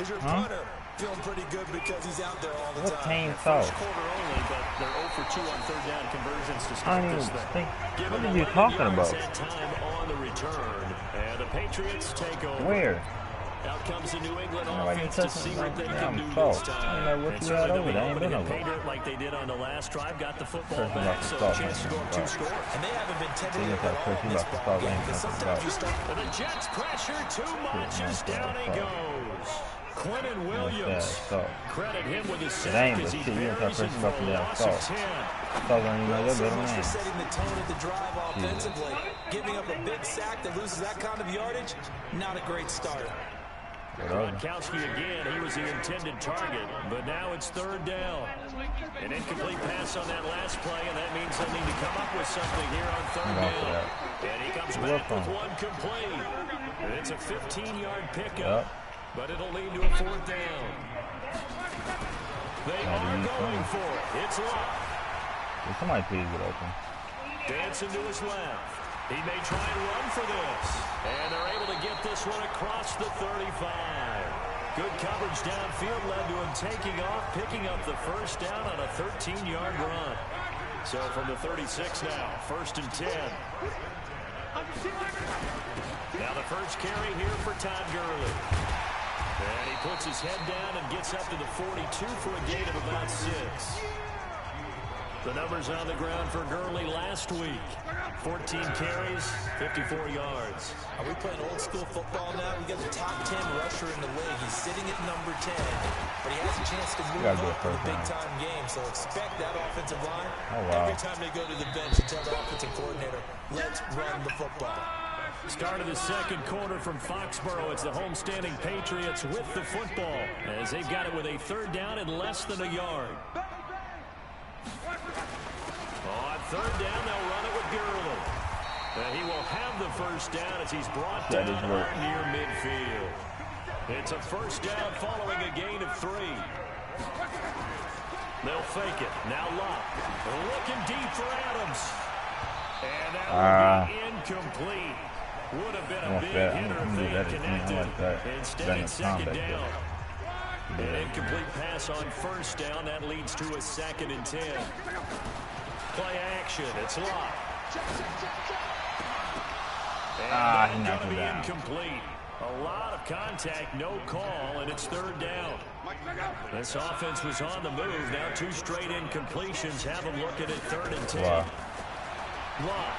is your punter feeling pretty good because he's out there all the What time. team saw? First quarter only, but they're 0 for 2 on 3rd down conversions to I start don't this even thing. think. Given What are you 11 talking yards about? that time on the return, and the Patriots take over. Where? Out comes the New England Nobody offense to touching see me. what they Damn can do soft. this I time. don't know what And you had certainly over there. I ain't they'll been be able to over pay dirt like they did on the last drive. Got the football Person back, about to so a start, chance to man. go up 2 Right. scores. And they haven't been See tentative if that at all person in about this to ball start game. running Because something sometimes about. you start And the Jets pressure too much as down he goes. Quentin Williams. Credit him with his It sack ain't, as but he shit, you buries don't it talk person for about a the damn loss salt. of 10. Salt don't even know your So better much for man. setting the tone of the drive offensively. Giving up a big sack that loses that kind of yardage, not a great start. Gronkowski again, he was the intended target, but now it's 3rd down. An incomplete pass on that last play, and that means they'll need to come up with something here on 3rd down. And he comes back with one complete. And it's a 15-yard pickup, but it'll lead to a 4th down. They are going for it. It's locked. Will somebody please get open? Dancing to his left. He may try and run for this. And they're able to get this one across the 35. Good coverage downfield led to him taking off, picking up the 1st down on a 13-yard run. So from the 36 now, 1st and 10. Now the first carry here for Todd Gurley. And he puts his head down and gets up to the 42 for a gain of about 6. The numbers on the ground for Gurley last week. 14 carries, 54 yards. Are we playing old school football now? We got the top 10 rusher in the league. He's sitting at number 10, but he has a chance to move up in a big-time game. So expect that offensive line. Every time they go to the bench and tell the offensive coordinator, let's run the football. Start of the 2nd quarter from Foxborough. It's the homestanding Patriots with the football as they've got it with a 3rd down and less than a yard. On 3rd down, they'll run it with Gurley. And he will have the 1st down as he's brought down near midfield. It's a 1st down following a gain of 3. They'll fake it. Now Locke. Looking deep for Adams. And that will be incomplete. Would have been a big hitter if they had connected. Instead, it's 2nd down. An incomplete pass on 1st down. That leads to a 2nd and 10. Play action. It's Locke. And that's going to be incomplete. A lot of contact, no call, and it's 3rd down. This offense was on the move. Now 2 straight incompletions have them looking at 3rd and 10. Wow. Locke.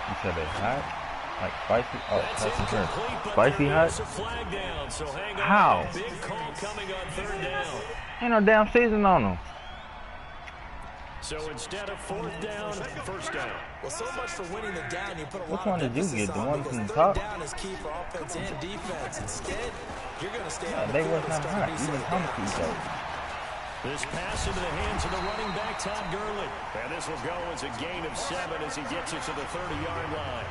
You said they hot? Like spicy? Oh, that's spicy hot? Flag down, so hang on. How? Big call coming on 3rd down. Ain't no damn season on them. So instead of 4th down, 1st down. Well, so much for winning the down. You put a Which lot one of did you emphasis get? The on one because from the 3rd top? down is key for offense and defense. Instead, you're going to stay on the They field was and not start hot. these Even third Humphrey downs. though. This pass into the hands of the running back, Todd Gurley. And this will go as a gain of 7 as he gets it to the 30-yard line.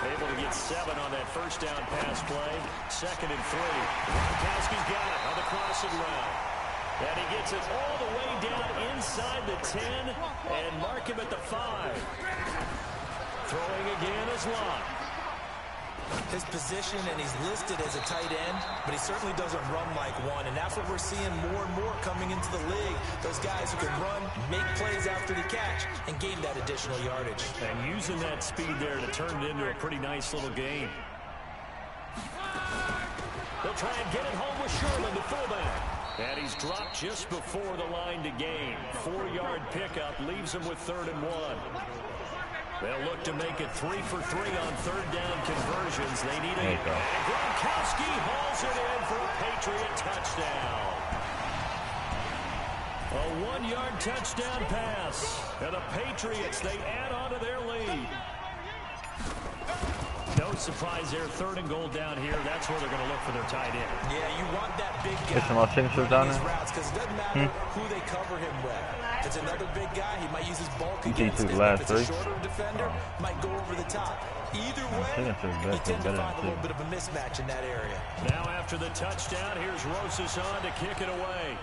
Able to get 7 on that first down pass play. 2nd and 3. Gronkowski's got it on the crossing route. And he gets it all the way down inside the 10 and mark him at the 5. Throwing again is Lott. His position, and he's listed as a tight end, but he certainly doesn't run like one, and that's what we're seeing more and more coming into the league. Those guys who can run, make plays after the catch, and gain that additional yardage. And using that speed there to turn it into a pretty nice little game. They'll try and get it home with Sherman, the fullback. And he's dropped just before the line to gain. 4-yard pickup leaves him with 3rd and 1. They'll look to make it 3 for 3 on 3rd down conversions. They need a... Gronkowski hauls it in for a Patriot touchdown. A 1-yard touchdown pass. And the Patriots, they add on to their lead. No surprise there. 3rd and goal down here. That's where they're going to look for their tight end. Yeah, you want that big guy. Get some more signatures down there. Because it doesn't matter who they cover him with. If it's another big guy, he might use his bulk against him. If it's a shorter defender, might go over the top. Either way, you tend to find a little bit of a mismatch in that area. Now after the touchdown, here's Rosas on to kick it away.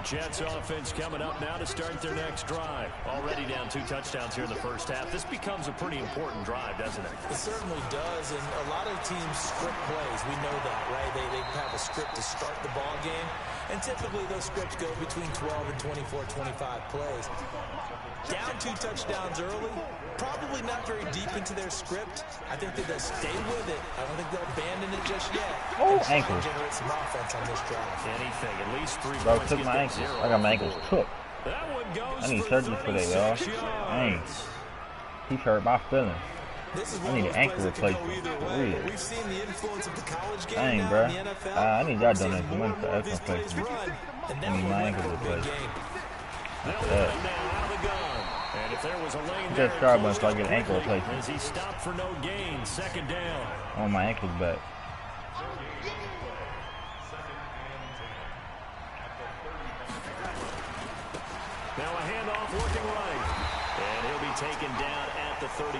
Jets offense coming up now to start their next drive. Already down 2 touchdowns here in the first half. This becomes a pretty important drive, doesn't it? It certainly does, and a lot of teams script plays. We know that, right? They have a script to start the ball game, and typically those scripts go between 12 and 24, 25 plays. Down 2 touchdowns early, probably not very deep into their script. I think that they'll stay with it. I don't think they'll abandon it just yet. Oh, ankle. Generate some offense on this drive. Anything, at least 3 Bro, points. took my ankles. I got my ankles cooked. That one goes I need surgery for that, y'all. Dang. He hurt my feelings. I need an ankle replacement. For real. We've seen the influence of the college game. Dang, bro. I need y'all donate some money for ankle these plays replacement. run, and I need my ankle replacement. And if there was a lane Just there, Starbucks so I get an ankle replacement. as he stopped for no gain, 2nd down. I want my ankles back. Now a handoff working right. And he'll be taken down at the 34.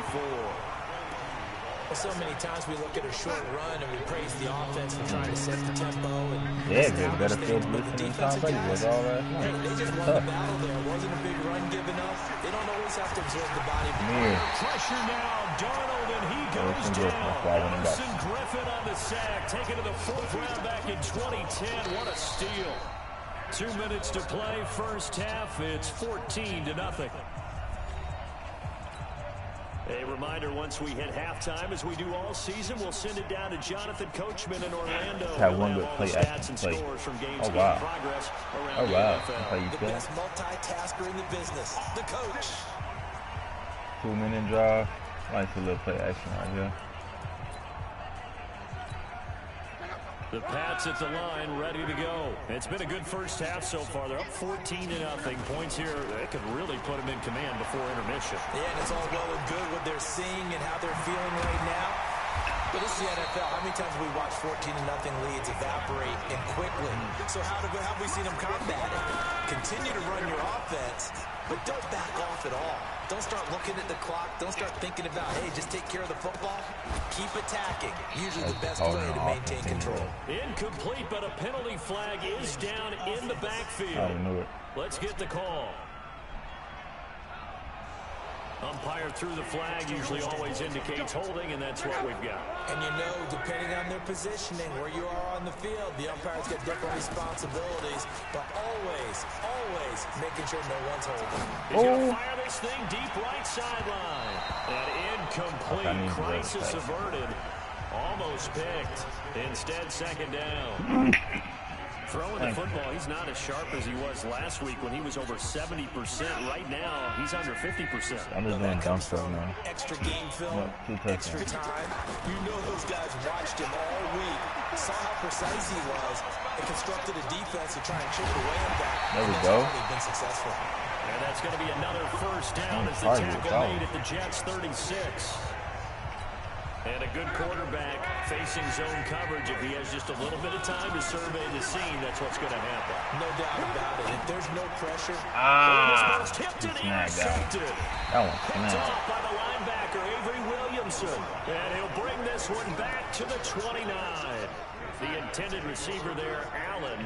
Well, so many times we look at a short run and we praise the offense for trying to set the tempo and Yeah, good. Better field position than Tom Brady was all last hey, night. they just won the battle there. It wasn't a big run given up. They don't always have to absorb the body. Pressure now, Darnold, and he goes down. Emerson Griffin on the sack, taken to the 4th round back in 2010. What a steal. 2 minutes to play, first half. It's 14-0. A reminder, once we hit halftime, as we do all season, we'll send it down to Jonathan Coachman in Orlando. Had one good play stats and play. scores from games Oh, wow. progress around Oh, wow. the NFL. That's how you The feel? best multitasker in the business, the coach. 2-minute drive. Nice little play action right here. The Pats at the line, ready to go. It's been a good first half so far. They're up 14-0. Points here, they could really put them in command before intermission. Yeah, and it's all well and good what they're seeing and how they're feeling right now. But this is the NFL. How many times have we watched 14-0 leads evaporate and quickly? So how have we seen them combat it? Continue to run your offense, but don't back off at all. Don't start looking at the clock. Don't start thinking about, hey, just take care of the football. Keep attacking. Usually the best way to maintain control. Incomplete, but a penalty flag is down in the backfield. I knew it. Let's get the call. Umpire through the flag usually always indicates holding, and that's what we've got. And you know, depending on their positioning, where you are on the field, the umpire's got different responsibilities, but always making sure no one's holding. He's going to fire this thing deep right sideline. And incomplete. Crisis averted. Almost picked. Instead, 2nd down. Throwing the football, he's not as sharp as he was last week when he was over 70%. Right now, he's under 50%. I'm just doing dumb stuff, man. Extra game film, extra time. You know those guys watched him all week, saw how precise he was, and constructed a defense to try and chip away at that. There we go. They've been successful. And that's going to be another first down as the tackle made at the Jets' 36. And a good quarterback facing zone coverage. If he has just a little bit of time to survey the scene, that's what's going to happen. No doubt about it. If there's no pressure. Tipped and intercepted. That one Picked off by the linebacker, Avery Williamson. And he'll bring this one back to the 29. The intended receiver there, Allen.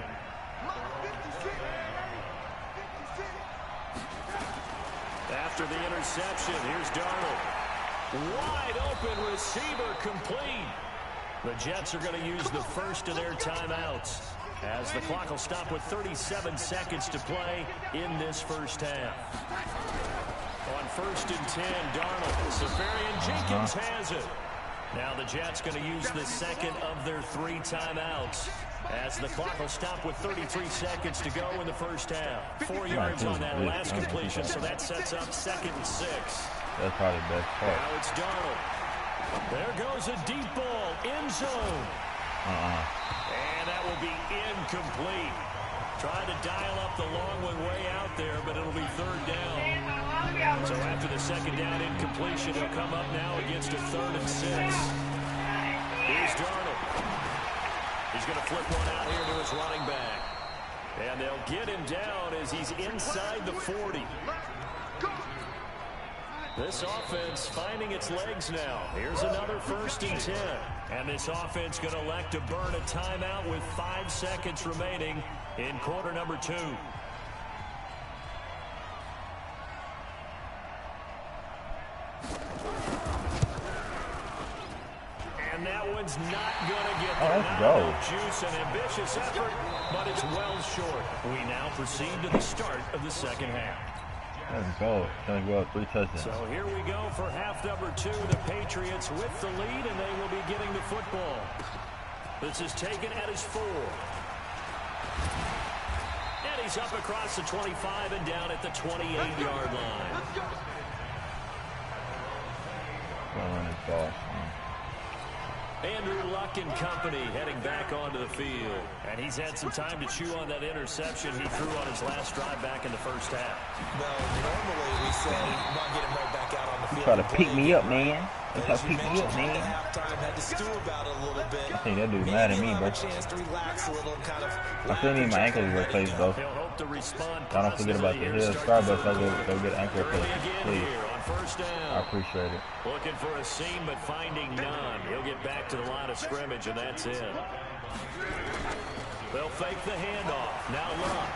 After the interception, here's Darnold. Wide open receiver complete. The Jets are going to use the first of their timeouts as the clock will stop with 37 seconds to play in this first half. On 1st and 10, Darnold. Safarian Jenkins has it. Now the Jets going to use the second of their 3 timeouts as the clock will stop with 33 seconds to go in the first half. 4 yards on that last completion, so that sets up 2nd and 6. That's probably the best part. Now it's Darnold. There goes a deep ball, end zone. And that will be incomplete. Trying to dial up the long one way out there, but it'll be 3rd down. So after the 2nd down incompletion, he'll come up now against a 3rd and 6. Here's Darnold. He's going to flip one out here to his running back. And they'll get him down as he's inside the 40. This offense finding its legs now. Here's another 1st and 10. And this offense going to elect to burn a timeout with 5 seconds remaining in quarter number 2. And that one's not going to get there. Let's go. Juice and ambitious effort, but it's well short. We now proceed to the start of the 2nd half. Let's go. Gonna go up 3 touchdowns. So here we go for half number 2. The Patriots with the lead, and they will be getting the football. This is taken at his 4. And he's up across the 25 and down at the 28-yard line. Gonna run this ball. Andrew Luck and company heading back onto the field. And he's had some time to chew on that interception he threw on his last drive back in the first half. Well, normally we say not get him right back out on the field. Try to pick me up, man. Try to pick me up, man. Had to stew about it a little bit. I think that dude's mad at me, bro. I still need my ankles replaced, though. I don't forget about the Hill Starbucks. I go get ankle replacement, please. I appreciate it. Looking for a seam, but finding none. He'll get back to the line of scrimmage, and that's it. They'll fake the handoff. Now Luck.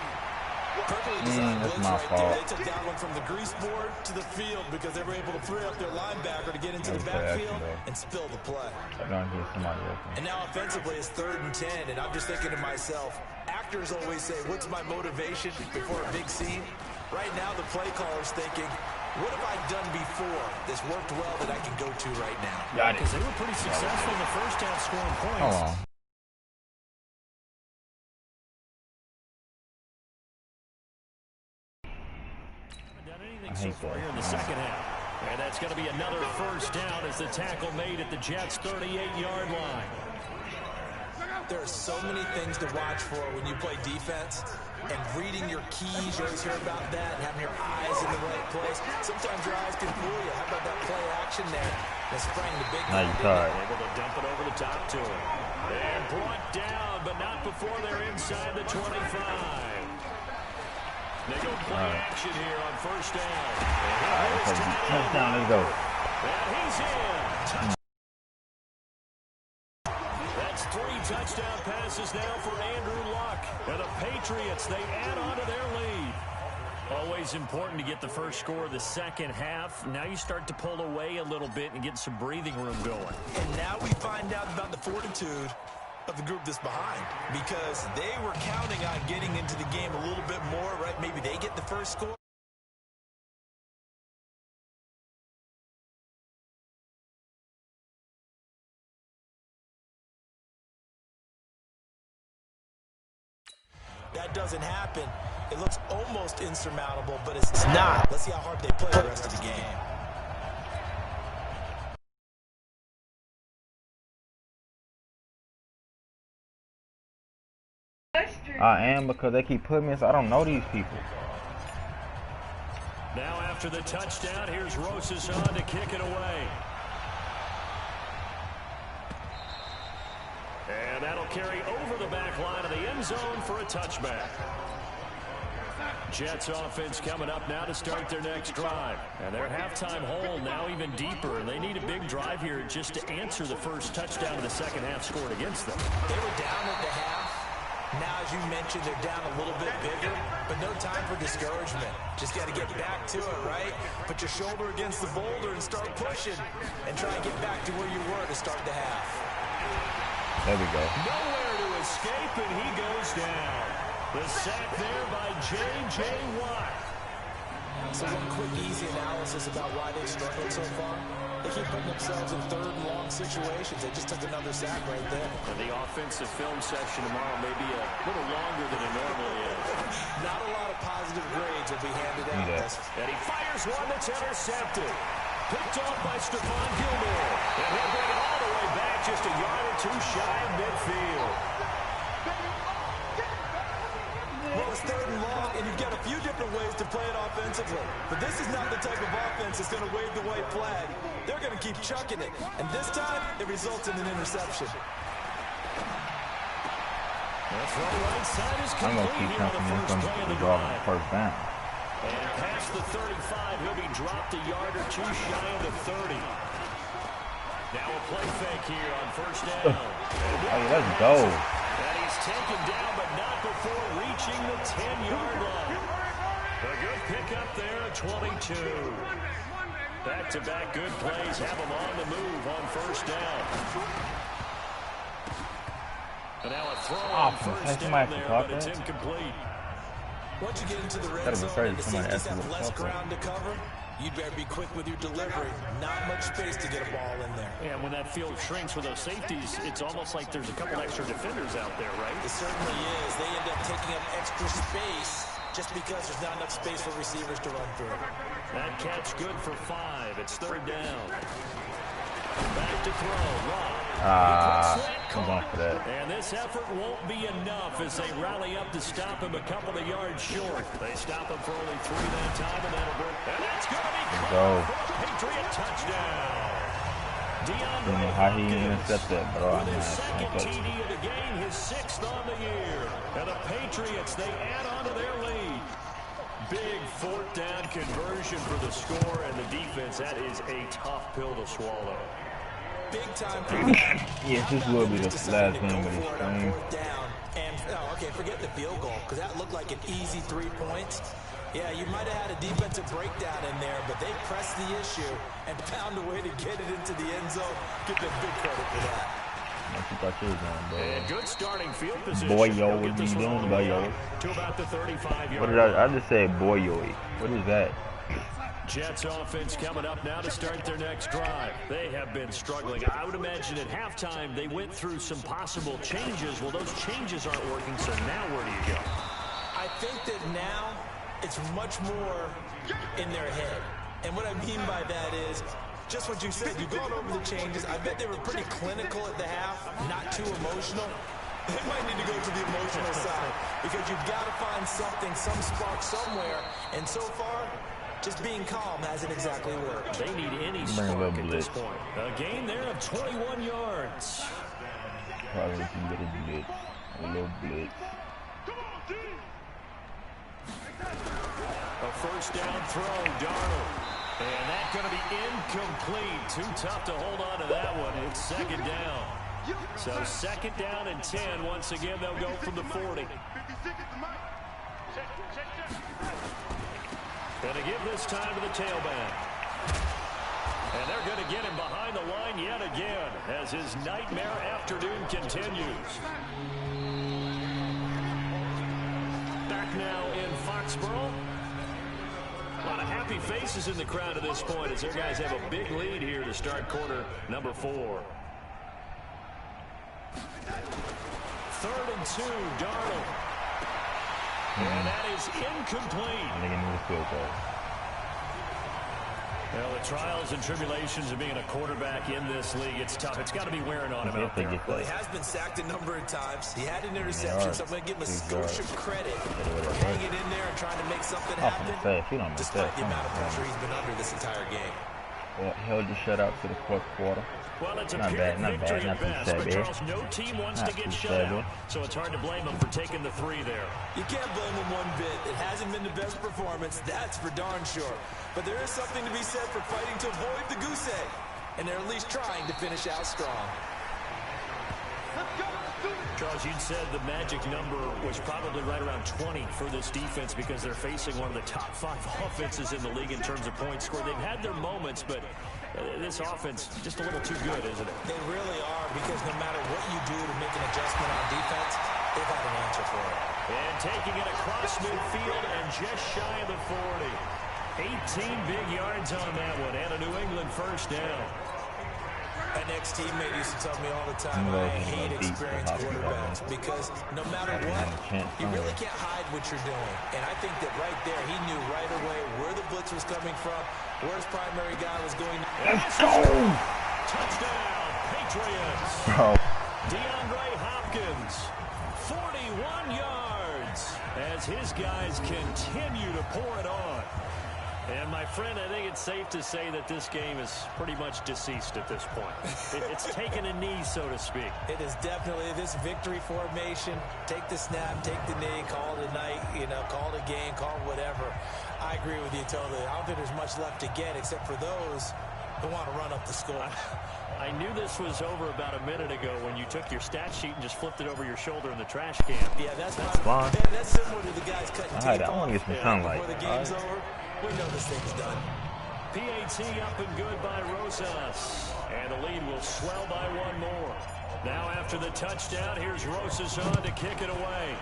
Perfectly designed That's blitz my right fault. there. They took that one from the grease board to the field because they were able to free up their linebacker to get into the backfield and spill the play. I don't get somebody open. And now offensively it's 3rd and 10, and I'm just thinking to myself, actors always say, what's my motivation before a big scene? Right now the play caller's thinking, what have I done before that's worked well that I can go to right now? Got it. Because they were pretty successful in the first half scoring points. Hold on. So far here in the second half. And that's going to be another 1st down as the tackle made at the Jets' 38-yard line. There are so many things to watch for when you play defense. And reading your keys, you always hear about that, and having your eyes in the right place. Sometimes your eyes can fool you. How about that play action there that sprang the big Now you're tired. Able to dump it over the top to him. And brought down, but not before they're inside the 25. They go play action here on 1st down. Touchdown, let's go. And he's in. That's 3 touchdown passes now for Andrew Luck. And the Patriots, they add on to their lead. Always important to get the first score of the second half. Now you start to pull away a little bit and get some breathing room going. And now we find out about the fortitude of the group that's behind, because they were counting on getting into the game a little bit more, right? Maybe they get the first score. That doesn't happen. It looks almost insurmountable, but it's not. Let's see how hard they play the rest of the game. I am, because they keep putting me in, so I don't know these people. Now after the touchdown, here's Rosas on to kick it away. And that'll carry over the back line of the end zone for a touchback. Jets offense coming up now to start their next drive. And their halftime hole now even deeper. And they need a big drive here just to answer the first touchdown of the second half scored against them. They were down at the half. Now, as you mentioned, they're down a little bit bigger, but no time for discouragement. Just got to get back to it, right? Put your shoulder against the boulder and start pushing and try and get back to where you were to start the half. There we go. Nowhere to escape, and he goes down. The sack there by J.J. Watt. So one quick, easy analysis about why they've struggled so far. They keep putting themselves in third and long situations. They just took another sack right there. And the offensive film session tomorrow may be a little longer than it normally is. Not a lot of positive grades will be handed out. And he fires one that's intercepted. Picked off by Stephon Gilmore. And he'll bring it all the way back just a yard or two shy of midfield. Well, it's third and long, and you've got a few different ways to play it offensively. But this is not the type of offense that's going to wave the white flag. They're going to keep chucking it. And this time, it results in an interception. The throw right side is I'm going to keep jumping in from the first down. And past the 35, he'll be dropped a yard or two shy of the 30. Now a play fake here on first down. Hey, let's go. And he's taken down, but not before reaching the 10-yard line. A good pickup there at 22. Back-to-back good plays have him on the move on first down. And now a throw on first down there, but it's incomplete. Once you get into the red zone and the safeties have less ground to cover, you'd better be quick with your delivery. Not much space to get a ball in there. Yeah, when that field shrinks with those safeties, it's almost like there's a couple extra defenders out there, right? It certainly is. They end up taking up extra space just because there's not enough space for receivers to run through. That catch good for 5. It's third down. Back to throw. I'm going for that. And this effort won't be enough as they rally up to stop him a couple of yards short. They stop him for only 3 that time, and that'll bring. And that's going to be caught for a Patriot touchdown. I don't know how he intercepted, bro. With his second TD of the game, his 6th on the year. And the Patriots, they add on to their lead. Big fourth down conversion for the score, and the defense, that is a tough pill to swallow. Big time. Yes, this will be the last game of this stream. And okay, forget the field goal, because that looked like an easy 3 points. Yeah, you might have had a defensive breakdown in there, but they pressed the issue and found a way to get it into the end zone. Give them big credit for that. And good starting field position. Boy, yo, what are you doing, boy, yo? To about the 35-yard What did I just said, boy, yo? What is that? Jets offense coming up now to start their next drive. They have been struggling. I would imagine at halftime they went through some possible changes. Well, those changes aren't working, so now where do you go? I think that now it's much more in their head. And what I mean by that is just what you said. You've gone over the changes. I bet they were pretty clinical at the half, not too emotional. They might need to go to the emotional side because you've got to find something, some spark somewhere. And so far, just being calm hasn't exactly worked. They need any spark at this point. A gain there of 21 yards. Probably a little blitz. A little blitz. A first down throw, Darnold. And that's going to be incomplete. Too tough to hold on to that one. It's second down. So second down and 10. Once again, they'll go from the 40. And to give this time to the tailback. And they're going to get him behind the line yet again as his nightmare afternoon continues. Back now in Foxborough. A lot of happy faces in the crowd at this point as their guys have a big lead here to start quarter number 4. 3rd and 2, Darnold. And that is incomplete. Well, the trials and tribulations of being a quarterback in this league, it's tough. It's got to be wearing on him out there. Well, he has been sacked a number of times. He had an interception, so I'm going to give him a skosh of credit for hanging in there and trying to make something happen, despite the amount of pressure he's been under this entire game. Well, held the shutout to the fourth quarter. Well, it's a Not bad, not victory bad, not at too best, but shabby. Charles, no team wants Not to get too shut shabby. out, so it's hard to blame them for taking the 3 there. You can't blame them one bit. It hasn't been the best performance, that's for darn sure. But there is something to be said for fighting to avoid the goose egg, and they're at least trying to finish out strong. Charles, you'd said the magic number was probably right around 20 for this defense because they're facing one of the top 5 offenses in the league in terms of points scored. They've had their moments, but this offense just a little too good, isn't it? They really are, because no matter what you do to make an adjustment on defense, they've had an answer for it. And taking it across midfield and just shy of the 40. 18 big yards on that one, and a New England first down. An ex-teammate used to tell me all the time, I hate experienced quarterbacks because no matter what, you really can't hide what you're doing. And I think that right there, he knew right away where the blitz was coming from, where his primary guy was going. Let's go! Touchdown, Patriots. Bro. DeAndre Hopkins, 41 yards as his guys continue to pour it on. And, my friend, I think it's safe to say that this game is pretty much deceased at this point. It's taken a knee, so to speak. It is definitely this victory formation. Take the snap, take the knee, call it a night, call it a game, call it whatever. I agree with you totally. I don't think there's much left to get except for those who want to run up the score. I knew this was over about a minute ago when you took your stat sheet and just flipped it over your shoulder in the trash can. Yeah, that's fine. That's similar to the guys cutting tape I want to get some sunlight. before the game's over. We know this thing's done. PAT up and good by Rosas. And the lead will swell by 1 more. Now after the touchdown, here's Rosas on to kick it away.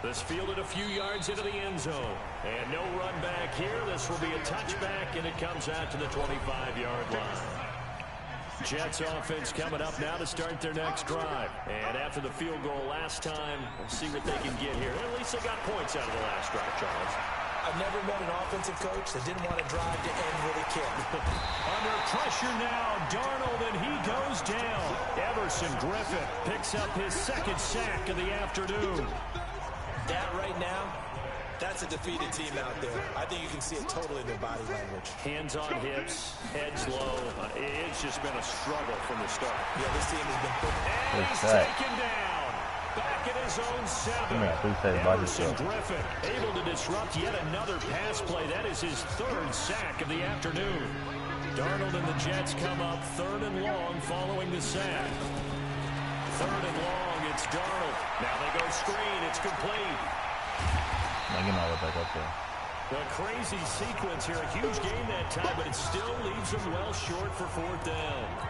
This fielded a few yards into the end zone. And no run back here. This will be a touchback, and it comes out to the 25-yard line. Jets offense coming up now to start their next drive. And after the field goal last time, we'll see what they can get here. At least they got points out of the last drive, Charles. I've never met an offensive coach that didn't want to drive to end with a kick. Under pressure now, Darnold, and he goes down. Everson Griffin picks up his 2nd sack of the afternoon. That right now, that's a defeated team out there. I think you can see it totally in their body language. Hands on hips, heads low. It's just been a struggle from the start. Yeah, this team has been put. And he's taken down. Back at his own 7. Everson Griffin able to disrupt yet another pass play. That is his 3rd sack of the afternoon. Darnold and the Jets come up 3rd and long following the sack. 3rd and long, it's Darnold. Now they go screen, it's complete. Back up there. A crazy sequence here, a huge game that time, but it still leaves them well short for 4th down.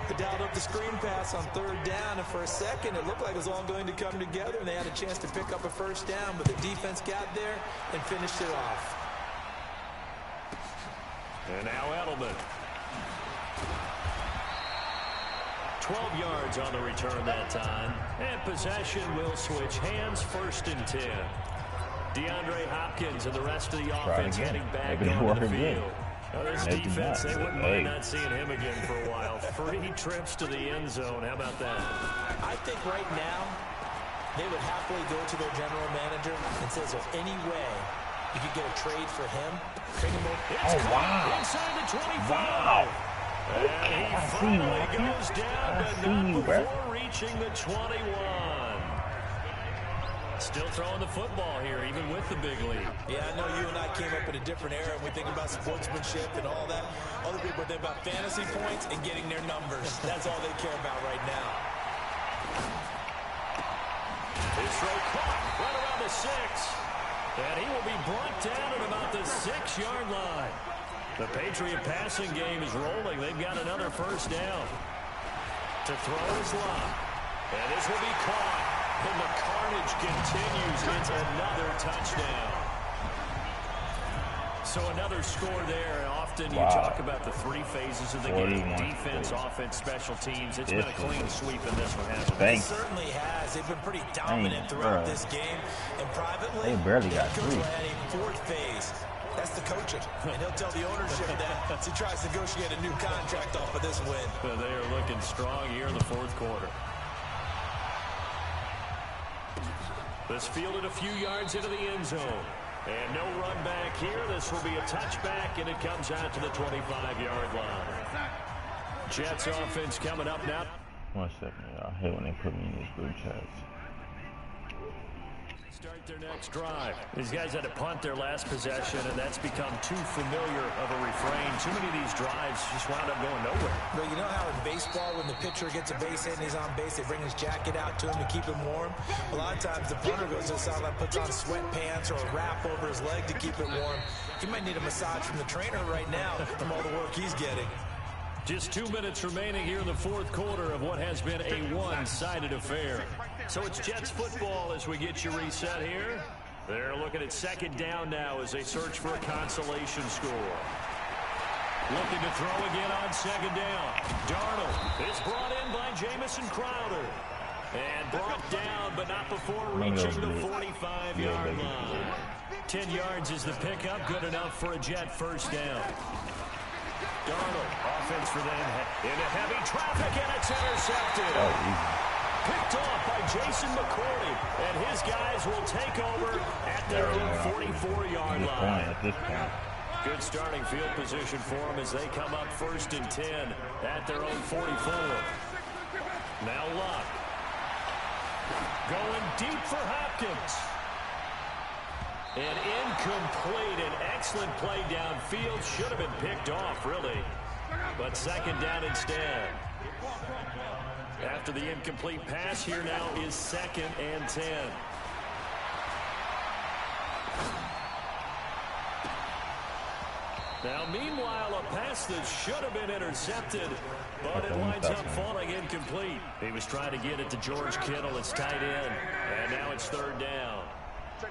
They dialed up the screen pass on 3rd down, and for a second it looked like it was all going to come together, and they had a chance to pick up a 1st down, but the defense got there and finished it off. And now Edelman. 12 yards on the return that time. And possession will switch hands, 1st and 10. DeAndre Hopkins and the rest of the offense heading back onto the field. This defense, they wouldn't mind not seeing him again for a while. 3 trips to the end zone. How about that? I think right now they would happily go to their general manager and say, is there any way you could get a trade for him? Bring him over. It's caught inside the 25. Wow. And he finally goes down, but not before reaching the 21. Still throwing the football here, even with the big lead. Yeah, I know you and I came up in a different era, and we think about sportsmanship and all that. Other people think about fantasy points and getting their numbers. That's all they care about right now. His throw caught right around the 6. And he will be brought down at about the 6-yard line. The Patriot passing game is rolling. They've got another 1st down. To throw is Lott. And this will be caught. And the carnage continues. It's another touchdown. So another score there. Often you talk about the 3 phases of the game. Defense, offense, special teams. It's been a clean sweep in this one, hasn't it? It certainly has. They've been pretty dominant throughout this game. And privately, they barely got 3. at a 4th phase. That's the coaching. And he'll tell the ownership that as he tries to negotiate a new contract off of this win. They are looking strong here in the 4th quarter. This fielded a few yards into the end zone. And no run back here. This will be a touchback, and it comes out to the 25-yard line. Jets offense coming up now. 1 second, y'all. I hate when they put me in these group chats. Start their next drive. These guys had to punt their last possession, and that's become too familiar of a refrain. Too many of these drives just wound up going nowhere. Well, you know how in baseball, when the pitcher gets a base hit and he's on base, they bring his jacket out to him to keep him warm? A lot of times, the punter goes to the sideline, puts on sweatpants or a wrap over his leg to keep it warm. He might need a massage from the trainer right now from all the work he's getting. Just 2 minutes remaining here in the fourth quarter of what has been a one-sided affair. So it's Jets football as we get you reset here. They're looking at second down now as they search for a consolation score. Looking to throw again on second down. Darnold is brought in by Jamison Crowder. And brought down, but not before reaching the 45-yard line. 10 yards is the pickup. Good enough for a Jet first down. Darnold, offense for them, into heavy traffic, and it's intercepted. Picked off by Jason McCourty, and his guys will take over at their own 44-yard line. At this point. Good starting field position for them as they come up 1st and 10 at their own 44. Now Luck. Going deep for Hopkins. And incomplete. An excellent play downfield. Should have been picked off, really. But second down instead. After the incomplete pass, here now is 2nd and 10. Now, meanwhile, a pass that should have been intercepted, but it winds up falling incomplete. He was trying to get it to George Kittle, his tight end, and now it's 3rd down.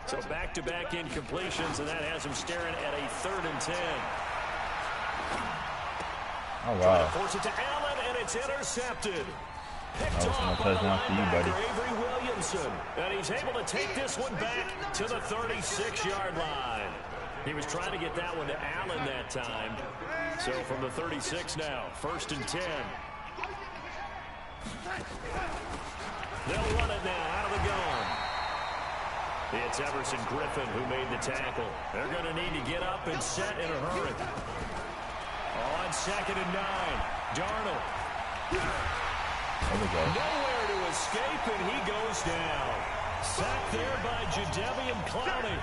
So back-to-back incompletions, and that has him staring at a 3rd and 10. Oh, wow. Trying to force it to Allen, and it's intercepted. Picked off by the linebacker, Avery Williamson. And he's able to take this one back to the 36-yard line. He was trying to get that one to Allen that time. So from the 36 now, 1st and 10. They'll run it now out of the gun. It's Everson Griffin who made the tackle. They're going to need to get up and set in a hurry. On 2nd and 9, Darnold. Nowhere to escape, and he goes down. Sacked there by Jadeveon Clowney.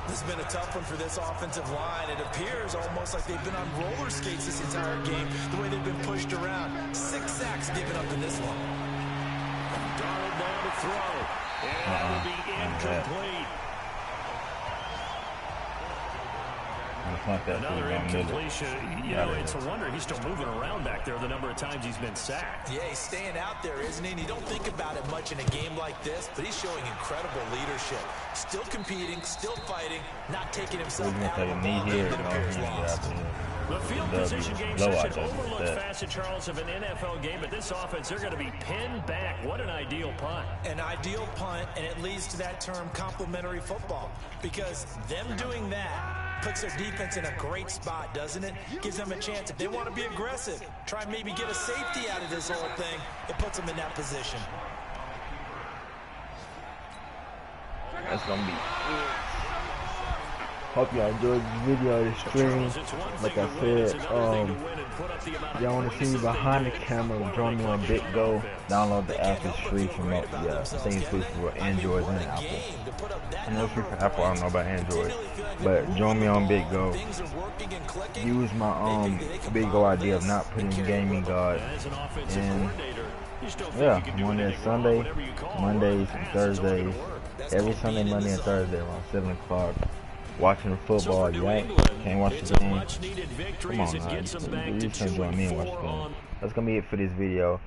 This has been a tough one for this offensive line. It appears almost like they've been on roller skates this entire game, the way they've been pushed around. 6 sacks given up in this one. Darnold down to throw. And that will be incomplete. Another incompletion. You know, it's a wonder he's still moving around back there the number of times he's been sacked. Yeah, he's staying out there, isn't he? And you don't think about it much in a game like this, but he's showing incredible leadership. Still competing, still fighting, not taking himself out of the ball game that appears lost. The field position game such an overlooked facet, Charles, of an NFL game, but this offense, they're going to be pinned back. What an ideal punt. An ideal punt, and it leads to that term complementary football, because them doing that puts their defense in a great spot, doesn't it? Gives them a chance. If they want to be aggressive, try and maybe get a safety out of this whole thing, it puts them in that position. That's going to be it. Hope y'all enjoyed this video, this stream. Like I said, y'all want to see me behind the camera, join me on Big Go. Download the app, it's free from I think it's free for Android and Apple. I know it's free for Apple, I don't know about Android. But join me on Big Go. Use my Big Go idea of not putting gaming God. And yeah, I'm on there Sunday, Mondays, and Thursdays. Every Sunday, Monday, and Thursday around 7 o'clock. Watching the football, can't watch the game. Come on, man. You just join me and watch the game. That's gonna be it for this video.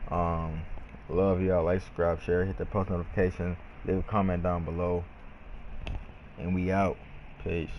Love y'all. Like, subscribe, share, hit the post notification, leave a comment down below, and we out. Peace.